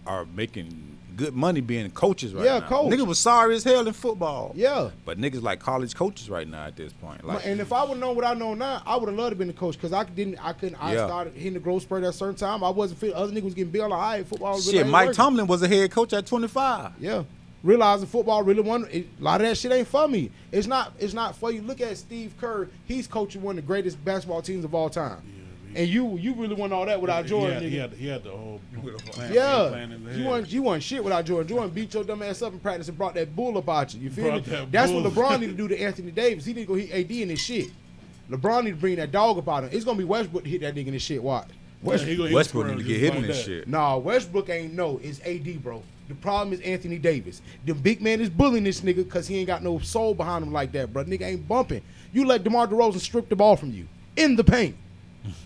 are making good money being coaches right now. Yeah, coach. Niggas was sorry as hell in football. Yeah. But niggas like college coaches right now at this point. Like, and if I would know what I know now, I would have loved to be the coach because I started hitting the growth spurt at a certain time. I wasn't fit. Other niggas was getting big. Like, all right, football really shit, ain't Mike working. Tomlin was a head coach at 25. Yeah. Realizing football really a lot of that shit ain't for me. It's not for you. Look at Steve Kerr. He's coaching one of the greatest basketball teams of all time. And you really want all that without Jordan. He had the whole plan. You want shit without Jordan. Jordan beat your dumb ass up in practice and brought that bull up out you. You feel me? That's what LeBron need to do to Anthony Davis. He need to go hit AD in his shit. LeBron need to bring that dog up out him. It's gonna be Westbrook to hit that nigga in his shit. Watch. Westbrook need to get hit in this shit. Nah, Westbrook ain't it's AD, bro. The problem is Anthony Davis. The big man is bullying this nigga because he ain't got no soul behind him like that, bro. Nigga ain't bumping. You let DeMar DeRozan strip the ball from you in the paint.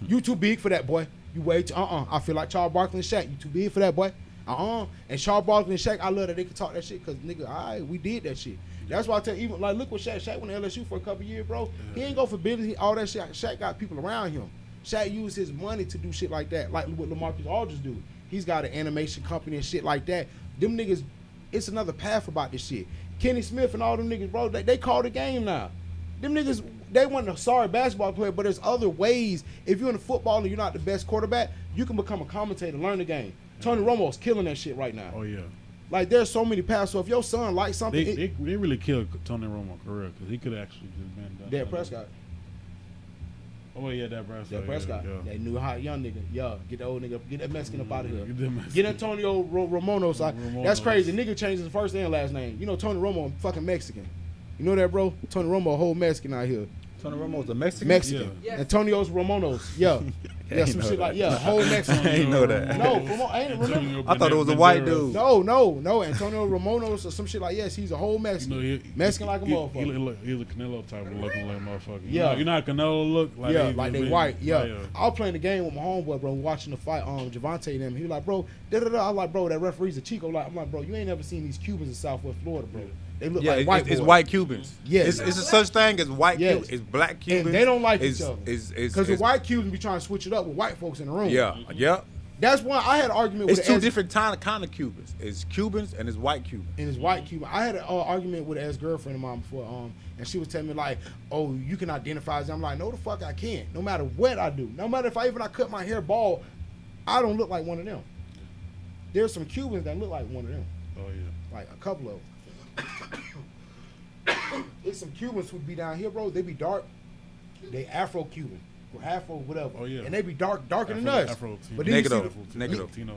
You too big for that, boy. You way too, I feel like Charles Barkley and Shaq. You too big for that, boy. And Charles Barkley and Shaq, I love that they can talk that shit because, nigga, all right, we did that shit. That's why I tell you, even, like, look what Shaq went to LSU for a couple years, bro. He ain't go for business, all that shit. Shaq got people around him. Shaq used his money to do shit like that, like what LaMarcus Aldridge do. He's got an animation company and shit like that. Them niggas, it's another path about this shit. Kenny Smith and all them niggas, bro, they call the game now. Them niggas, they want a sorry basketball player, but there's other ways. If you're in the football and you're not the best quarterback, you can become a commentator, learn the game. Tony Romo's killing that shit right now. Oh, yeah. Like, there's so many paths. So if your son likes something... They really killed Tony Romo's career because he could have actually just been done. Dak Prescott. Oh, yeah, Dak Prescott. Dak Prescott. Yeah. That new hot young nigga. Yeah, get the old nigga, get that Mexican up out of here. Get Antonio Romono. That's crazy. Nigga changed his first and last name. You know Tony Romo fucking Mexican. You know that, bro? Tony Romo a whole Mexican out here. Tony Romo's a Mexican? Mexican. Yeah. Antonio's Romonos. Yeah. Yeah, some shit like, whole Mexican. I ain't know that. No, I ain't remember. I thought it was a white dude. No. Antonio Romonos or some shit like, yes, he's a whole Mexican. Mexican like a motherfucker. He's a Canelo type of looking like motherfucker. Yeah. You know how Canelo look? Like like they white. Yeah. I was playing the game with my homeboy, bro, watching the fight, Javante and them. He was like, bro, da-da-da. I was like, bro, that referee's a Chico. I'm like, bro, you ain't never seen these Cubans in Southwest Florida, bro. They look like white boys. It's white Cubans. Yeah. It's a such thing as white Cubans. It's black Cubans. And they don't like each other. Because the white Cubans be trying to switch it up with white folks in the room. Yeah. That's why I had an argument with... It's two different kind of Cubans. It's Cubans and it's white Cubans. And it's white Cuban. I had an argument with an ex-girlfriend of mine before, and she was telling me, like, oh, you can identify as them. I'm like, no, the fuck I can't. No matter what I do. No matter if I cut my hair bald, I don't look like one of them. There's some Cubans that look like one of them. Oh, yeah. Like, a couple of them. There's some Cubans who be down here, bro. They be dark. They Afro-Cuban. Or Afro, whatever. Oh, yeah. And they be darker than us. But negro.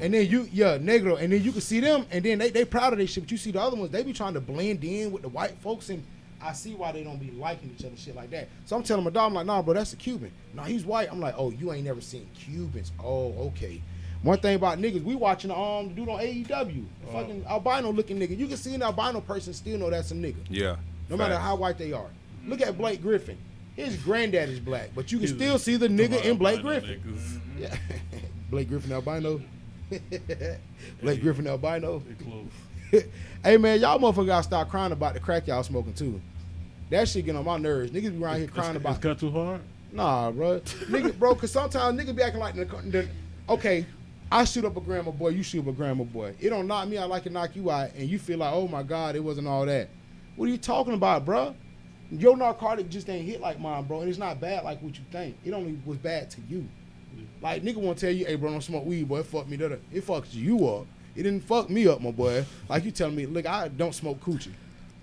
And then negro. And then you can see them, and then they proud of their shit. But you see the other ones, they be trying to blend in with the white folks, and I see why they don't be liking each other, shit like that. So I'm telling my dog, I'm like, nah, bro, that's a Cuban. Nah, he's white. I'm like, oh, you ain't never seen Cubans. Oh, okay. One thing about niggas, we watching the dude on AEW, fucking albino looking nigga. You can see an albino person, still know that's a nigga. Yeah. No matter how white they are. Look at Blake Griffin. His granddad is black, but you can still see the nigga in Blake Griffin. Yeah. Blake Griffin albino. Blake Griffin albino. Close. Hey man, y'all motherfuckers gotta stop crying about the crack y'all smoking too. That shit get on my nerves. Niggas be around here crying about. It's cut too hard. Nah, bro. Bro, cause sometimes niggas be acting like okay, I shoot up a grandma boy, you shoot up a grandma boy. It don't knock me out like it knock you out, and you feel like, oh my God, it wasn't all that. What are you talking about, bro? Your narcotic just ain't hit like mine, bro, and it's not bad like what you think. It only was bad to you. Like, nigga want to tell you, hey, bro, don't smoke weed, boy. It fucked me. It fucks you up. It didn't fuck me up, my boy. Like, you telling me, look, I don't smoke coochie.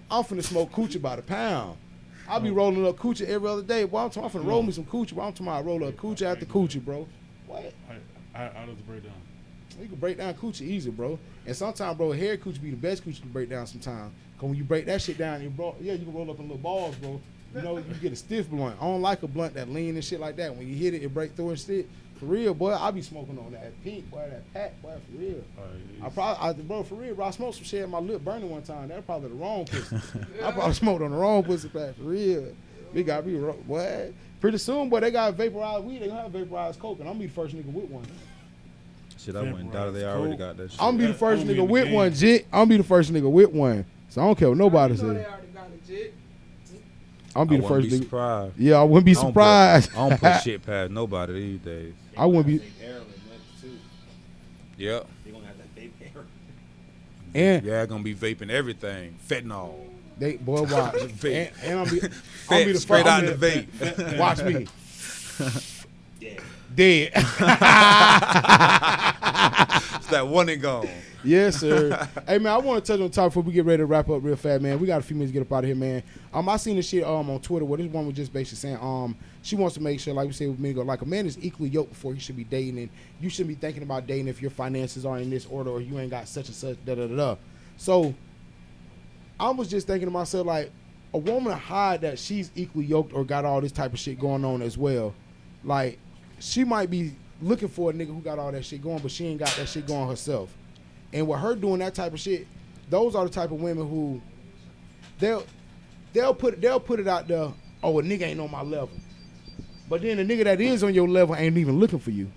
I'm finna smoke coochie by the pound. I be rolling up coochie every other day. Boy, I'm finna roll me some coochie. Boy, I'm talking about roll up coochie after coochie, bro. What? How does it break down? You can break down coochie easy, bro. And sometimes, bro, hair coochie be the best coochie to break down sometimes. Cause when you break that shit down, you can roll up in little balls, bro. You know, you get a stiff blunt. I don't like a blunt that lean and shit like that. When you hit it, it break through and shit. For real, boy, I be smoking on that pink, boy, that pack, boy, for real. Bro, for real, bro, I smoked some shit in my lip burning one time. That was probably the wrong pussy. I probably smoked on the wrong pussy pack, for real. We got me, boy. Pretty soon, boy, they got vaporized weed. They gonna have vaporized coke, and I'm be the first nigga with one. Shit, I went down. They already got that shit. I'm be the first nigga with one, Jit. I'm be the first nigga with one. So I don't care what nobody say. I'm be the first nigga. Surprised. Yeah, I wouldn't be surprised. I don't put shit past nobody these days. I wouldn't be. Yep. They gonna have that vape hair. And yeah, gonna be vaping everything. Fentanyl. They boy watch. and I'm be the straight out the vape. Watch me. Dead. It's that one and gone. Yes, sir. Hey, man, I want to touch on top before we get ready to wrap up real fast, man. We got a few minutes to get up out of here, man. I seen this shit on Twitter where this one was just basically saying she wants to make sure, like we said a minute ago, like a man is equally yoked before he should be dating, and you shouldn't be thinking about dating if your finances are in this order or you ain't got such and such, da-da-da-da. So I was just thinking to myself, like, a woman hide that she's equally yoked or got all this type of shit going on as well. Like, she might be looking for a nigga who got all that shit going, but she ain't got that shit going herself. And with her doing that type of shit, those are the type of women who they'll put it out there, oh, a nigga ain't on my level. But then the nigga that is on your level ain't even looking for you.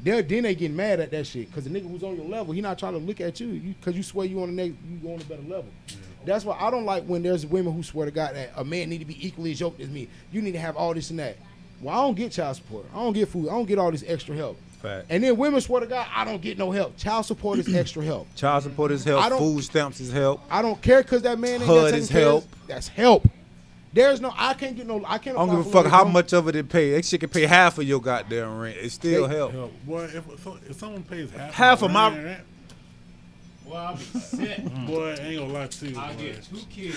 Then they get mad at that shit because the nigga who's on your level, he not trying to look at you because you swear you on a better level. Yeah. That's why I don't like when there's women who swear to God that a man need to be equally as yoked as me. You need to have all this and that. Well, I don't get child support. I don't get food. I don't get all this extra help. Fact. And then women swear to God, I don't get no help. Child support is extra help. Child support is help. Food stamps is help. I don't care because that man ain't HUD is help. That's help. There's no, I can't don't give a fuck how much of it they pay. That shit can pay half of your goddamn rent. It's still help. Boy, if someone pays half of my rent, boy, I'll be sick. Boy, ain't gonna lie to you. I'll get 2 kids.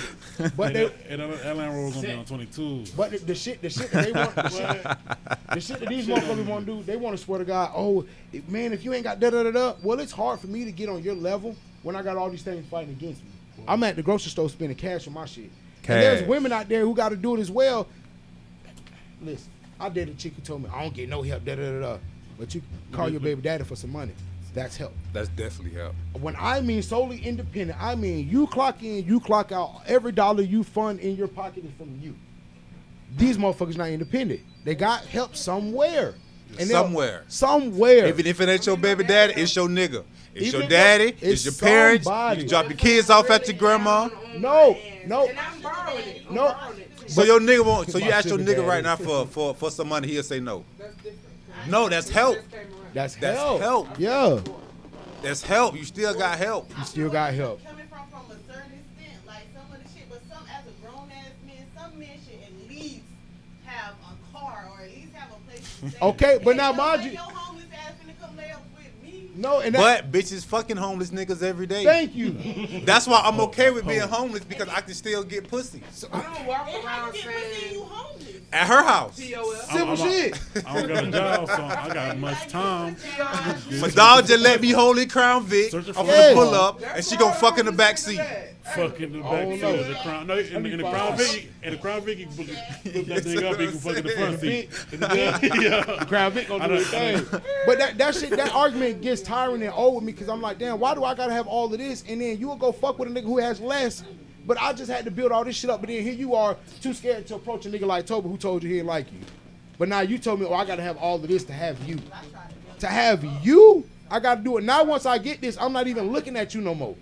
But and Atlanta Road gonna be on 22. But the shit that they want, the shit that these motherfuckers want to do, they want to swear to God, oh man, if you ain't got da-da-da-da, well, it's hard for me to get on your level when I got all these things fighting against me. I'm at the grocery store spending cash on my shit. And there's women out there who got to do it as well. Listen, I dated a chick who told me, I don't get no help, da-da-da-da. But you call your baby daddy for some money. That's help. That's definitely help. When I mean solely independent, I mean you clock in, you clock out. Every dollar you fund in your pocket is from you. These motherfuckers not independent. They got help somewhere. And somewhere. Even if it ain't your baby daddy, it's your nigga. It's your daddy. It's your parents. You drop your kids off at your grandma. No. And I'm borrowing it. No. So your nigga won't. So you ask your nigga right now for some money, he'll say no. That's different. No, that's help. That's help. Yeah. That's help. You still got help. You still got help. Coming from a certain extent, like some of the shit, but some as a grown ass man, some men should at least have a car or at least have a place to stay. Okay, but now mind you. Your homeless ass finna come lay up with me. No, and but bitches fucking homeless niggas every day. Thank you. That's why I'm okay with being homeless because I can still get pussy. So I don't walk around saying you homeless. At her house. Simple shit. I don't got a job, so I got much time. My dog just let me hold in Crown Vic. I'm gonna pull up and she gonna fuck in the back seat. Fuck in the back seat of the Crown. No, in the Crown Vic, you can flip that thing up, you can fuck in the front seat. The Crown Vic gonna do his thing. But that shit, that argument gets tiring and old with me because I'm like, damn, why do I gotta have all of this? And then you will go fuck with a nigga who has less. But I just had to build all this shit up. But then here you are, too scared to approach a nigga like Toby who told you he didn't like you. But now you told me, oh, I got to have all of this to have you. To have you, I got to do it. Now once I get this, I'm not even looking at you no more.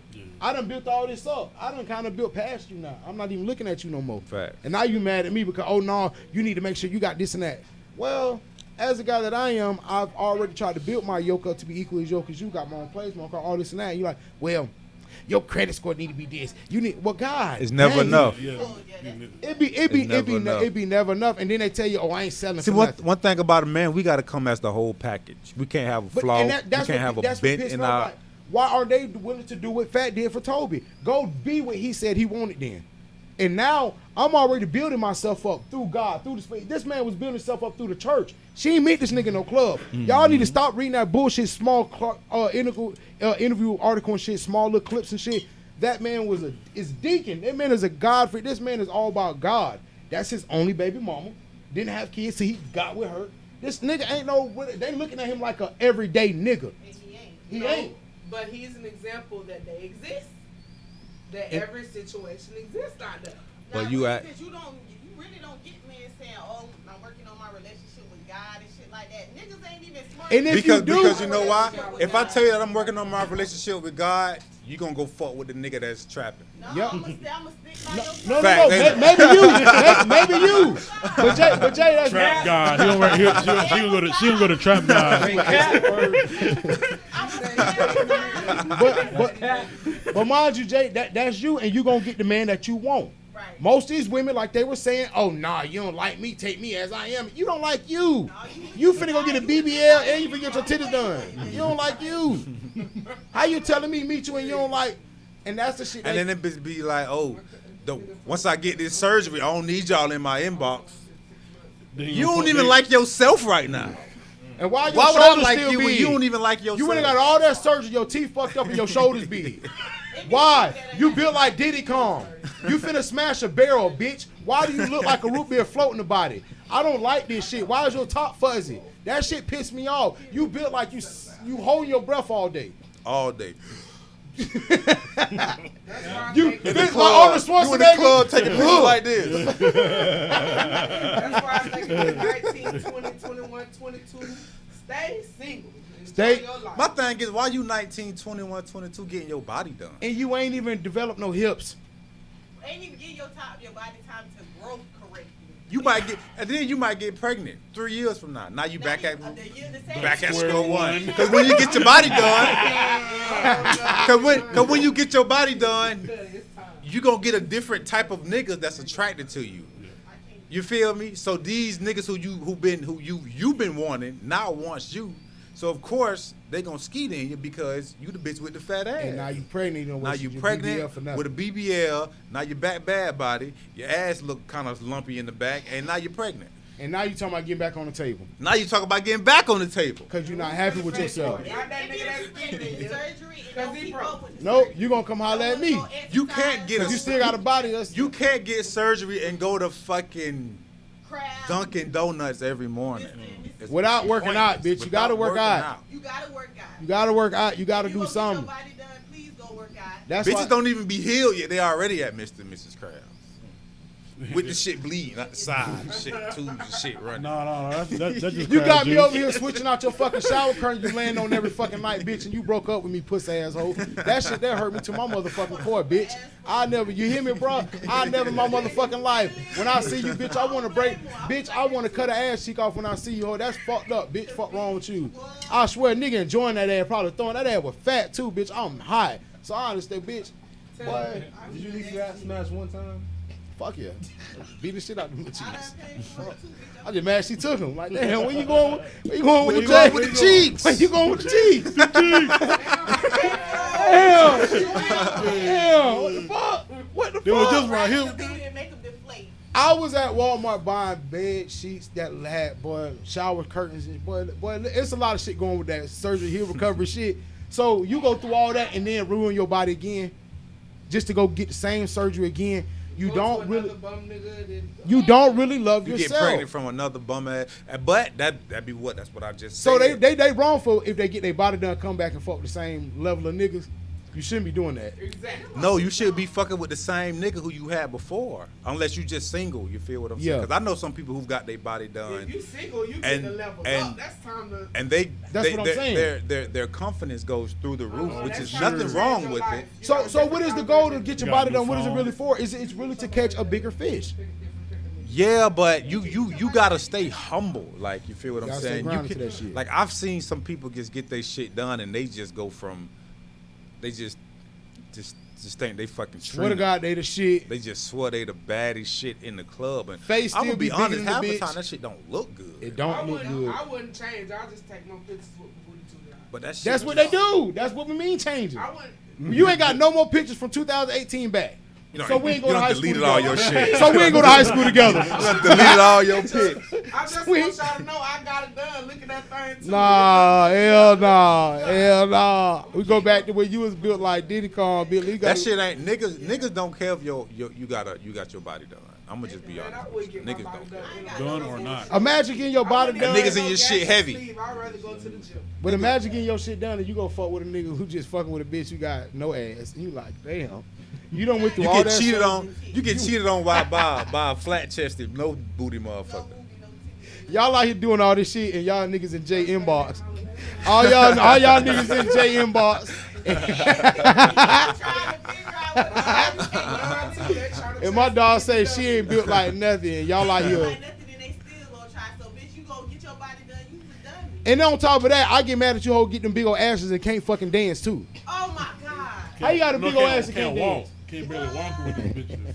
I done built all this up. I done kind of built past you now. I'm not even looking at you no more. Fact. And now you mad at me because, oh, no, you need to make sure you got this and that. Well, as a guy that I am, I've already tried to build my yoke up to be equally as yoke as you. Got my own place, my car, all this and that. And you're like, well, your credit score need to be this. You need, well, God, it's never enough. Yeah. It be never enough. And then they tell you, oh, I ain't selling. See, one thing about a man, we got to come as the whole package. We can't have a flaw. We can't have a bent in our. Like, why are they willing to do what Fat did for Toby? Go be what he said he wanted then. And now I'm already building myself up through God, through the Spirit. This man was building himself up through the church. She ain't meet this nigga in no club. Y'all need to stop reading that bullshit small interview article and shit, small little clips and shit. That man is deacon. That man is a God freak. This man is all about God. That's his only baby mama. Didn't have kids, so he got with her. This nigga ain't no. They looking at him like a everyday nigga. And he ain't. He ain't. But he's an example that they exist. That every situation exists out there. But Now, you really don't get men saying, "Oh, I'm working on my relationship with God and shit like that." Niggas ain't even smart. And if because you know why? If I tell you that I'm working on my relationship with God, you gonna go fuck with the nigga that's trapping. No, Yep. I'm gonna stick by your No, side. maybe you. But Jay, that's Trap God. She gonna go to Trap God. But mind you, Jay, that's you, and you gonna get the man that you want. Right. Most of these women, like they were saying, oh, nah, you don't like me, take me as I am. You don't like you. You finna go get a BBL and you finna get your titties done. You don't like you. How you telling me meet you and you don't like, and that's the shit. And then it be like, oh, once I get this surgery, I don't need y'all in my inbox. You don't even like yourself right now. And why would I like you when you don't even like yourself? You went and got all that surgery, your teeth fucked up and your shoulders big. Why? You built like Diddy Kong. You finna smash a barrel, bitch. Why do you look like a root beer floating the body? I don't like this shit. Why is your top fuzzy? That shit pissed me off. You built like you hold your breath all day. All day. You bitch like Arnold Schwarzenegger. You in the club taking pictures like this. That's why I think 19, 20, 21, 22, stay single. Stay. My thing is, why you 19, 21, 22 getting your body done? And you ain't even developed no hips. Ain't even give your body time to grow correctly. You might get, and then you might get pregnant 3 years from now. Now you back at square one. Because when you get your body done, because when you get your body done, you gonna get a different type of nigga that's attracted to you. You feel me? So these niggas who you've been wanting now wants you. So of course they gonna skeet in you because you the bitch with the fat ass. And now you pregnant. Now you pregnant with a BBL. Now your back bad body. Your ass look kind of lumpy in the back, and now you're pregnant. And now you talking about getting back on the table. Now you talking about getting back on the table because you're not happy with yourself. No, you gonna come holler at me. You can't get. You still got a body. You can't get surgery and go to fucking Dunkin' Donuts every morning. Without working out, bitch. You gotta work out. You gotta work out. You gotta work out. You gotta do something. Your body done, please go work out. That's bitches don't even be healed yet. They already at Mr. and Mrs. Krabs. With the shit bleeding out the side, shit, tubes and shit running. No, that's just you got me over here switching out your fucking shower curtain you laying on every fucking night, bitch, and you broke up with me, pussy asshole. That shit that hurt me to my motherfucking core, bitch. You hear me, bro? I never in my motherfucking life. When I see you, bitch, I want to bitch, I want to cut her ass cheek off when I see you, ho. That's fucked up, bitch. Fuck wrong with you. I swear, nigga enjoying that ass, probably throwing that ass with fat too, bitch. I'm high. So I understand, bitch. Boy, did you leave that smash one time? Fuck yeah. Beat the shit out of them cheeks. I just mad she took him. Like, damn, where you going with the cheeks? Where you going with the cheeks? Damn. What the fuck? What the fuck? It was just right here. I was at Walmart buying bed sheets that had, shower curtains. Boy, it's a lot of shit going with that surgery, heel recovery shit. So you go through all that and then ruin your body again just to go get the same surgery again. You don't really love yourself. You get pregnant from another bum ass, but that'd be what? That's what I just said. So they wrong for if they get their body done, come back and fuck the same level of niggas. You shouldn't be doing that. Exactly. No, you should be fucking with the same nigga who you had before, unless you just single. You feel what I'm saying? Because I know some people who've got their body done. If you single, you get the level up. That's time to. And that's what I'm saying. Their confidence goes through the roof, which is nothing wrong with it. So what is the goal to get your body done? What is it really for? It's really to catch a bigger fish. Yeah, but you gotta stay humble. Like, you feel what I'm saying? You can, that shit. Like, I've seen some people just get their shit done and they just go from, they just think they fucking swear to God they the shit. They just swear they the baddest shit in the club. And face I'm gonna be honest, half the bitch. time that shit don't look good. It don't look good. I wouldn't change. I'll just take no pictures with the booty too. But that's what they do. That's what we mean changing. You ain't got no more pictures from 2018 back. So we ain't go to high school together. All your shit. So we ain't go to high school together. You done deleted all your pics. I just want y'all to know I got it done. Look at that thing too. Nah, hell nah. We go back to when you was built like Diddy Kong, Billy. That shit ain't niggas don't care if you got your body done. I'm gonna just be honest. Niggas don't care. Done or not. Imagine getting your body done. Niggas in your shit heavy. I'd rather go to the gym. But imagine getting your shit done and you go fuck with a nigga who just fucking with a bitch who got no ass. And you like, damn. You done went through all that cheated shit. You get cheated on by a flat chested, no booty motherfucker. Y'all out here doing all this shit and y'all niggas in J inbox. All y'all niggas in J inbox. And my dog say she ain't built like nothing. And y'all out here. And on top of that, I get mad at you hoe get them big old asses and can't fucking dance too. Oh my God. How you got a big old ass and can't dance? Can't barely walk with them bitches.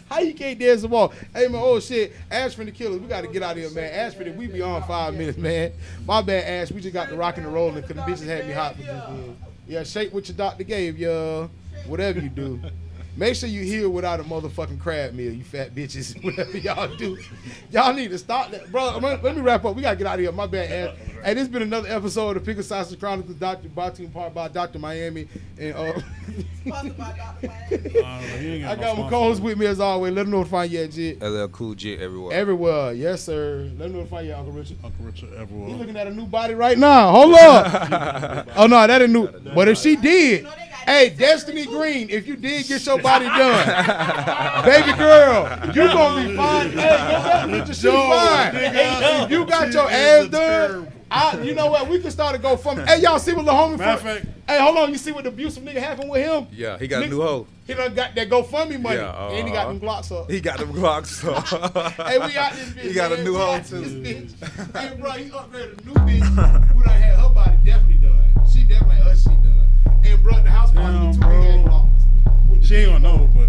How you can't dance the ball? Hey man, oh shit, Ash from the Killers, we gotta get out of here, man. Ash for the, we be on 5 minutes, man. My bad, Ash. We just got the rocking and rolling because the bitches had me hot for just then. Yeah, shake what your doctor gave you. Whatever you do. Make sure you heal without a motherfucking crab meal, you fat bitches. Whatever y'all do. Y'all need to stop that. Bro, let me wrap up. We got to get out of here. My bad, Ash. Hey, this has been another episode of Pickled Sausage Chronicles, brought to you in part by Dr. Miami. And I got my co-host with me as always. Let them know where to find you at, Jit. LL Cool Jit everywhere. Everywhere. Yes, sir. Let them know where to find you, Uncle Richard. Uncle Richard everywhere. He's looking at a new body right now. Hold up. Oh, no, that ain't new. But if she did... Hey, Destiny Green, if you did get your body done, baby girl, you gonna be fine. Hey, go back and get your shit fine. Hey, if you got your ass done, you know what? We can start to go from. Hey, y'all see what the homie? Hey, hold on. You see what the abusive nigga happened with him? Yeah, he got a new hoe. He done got that GoFundMe money, and he got them Glocks up. He got them Glocks up. Hey, we out this bitch. He got a new hoe too. Hey, bro, he upgraded a new bitch who done had her body definitely done. She definitely had her shit done. And bro, the house party too, he had Glocks. She ain't gonna know, but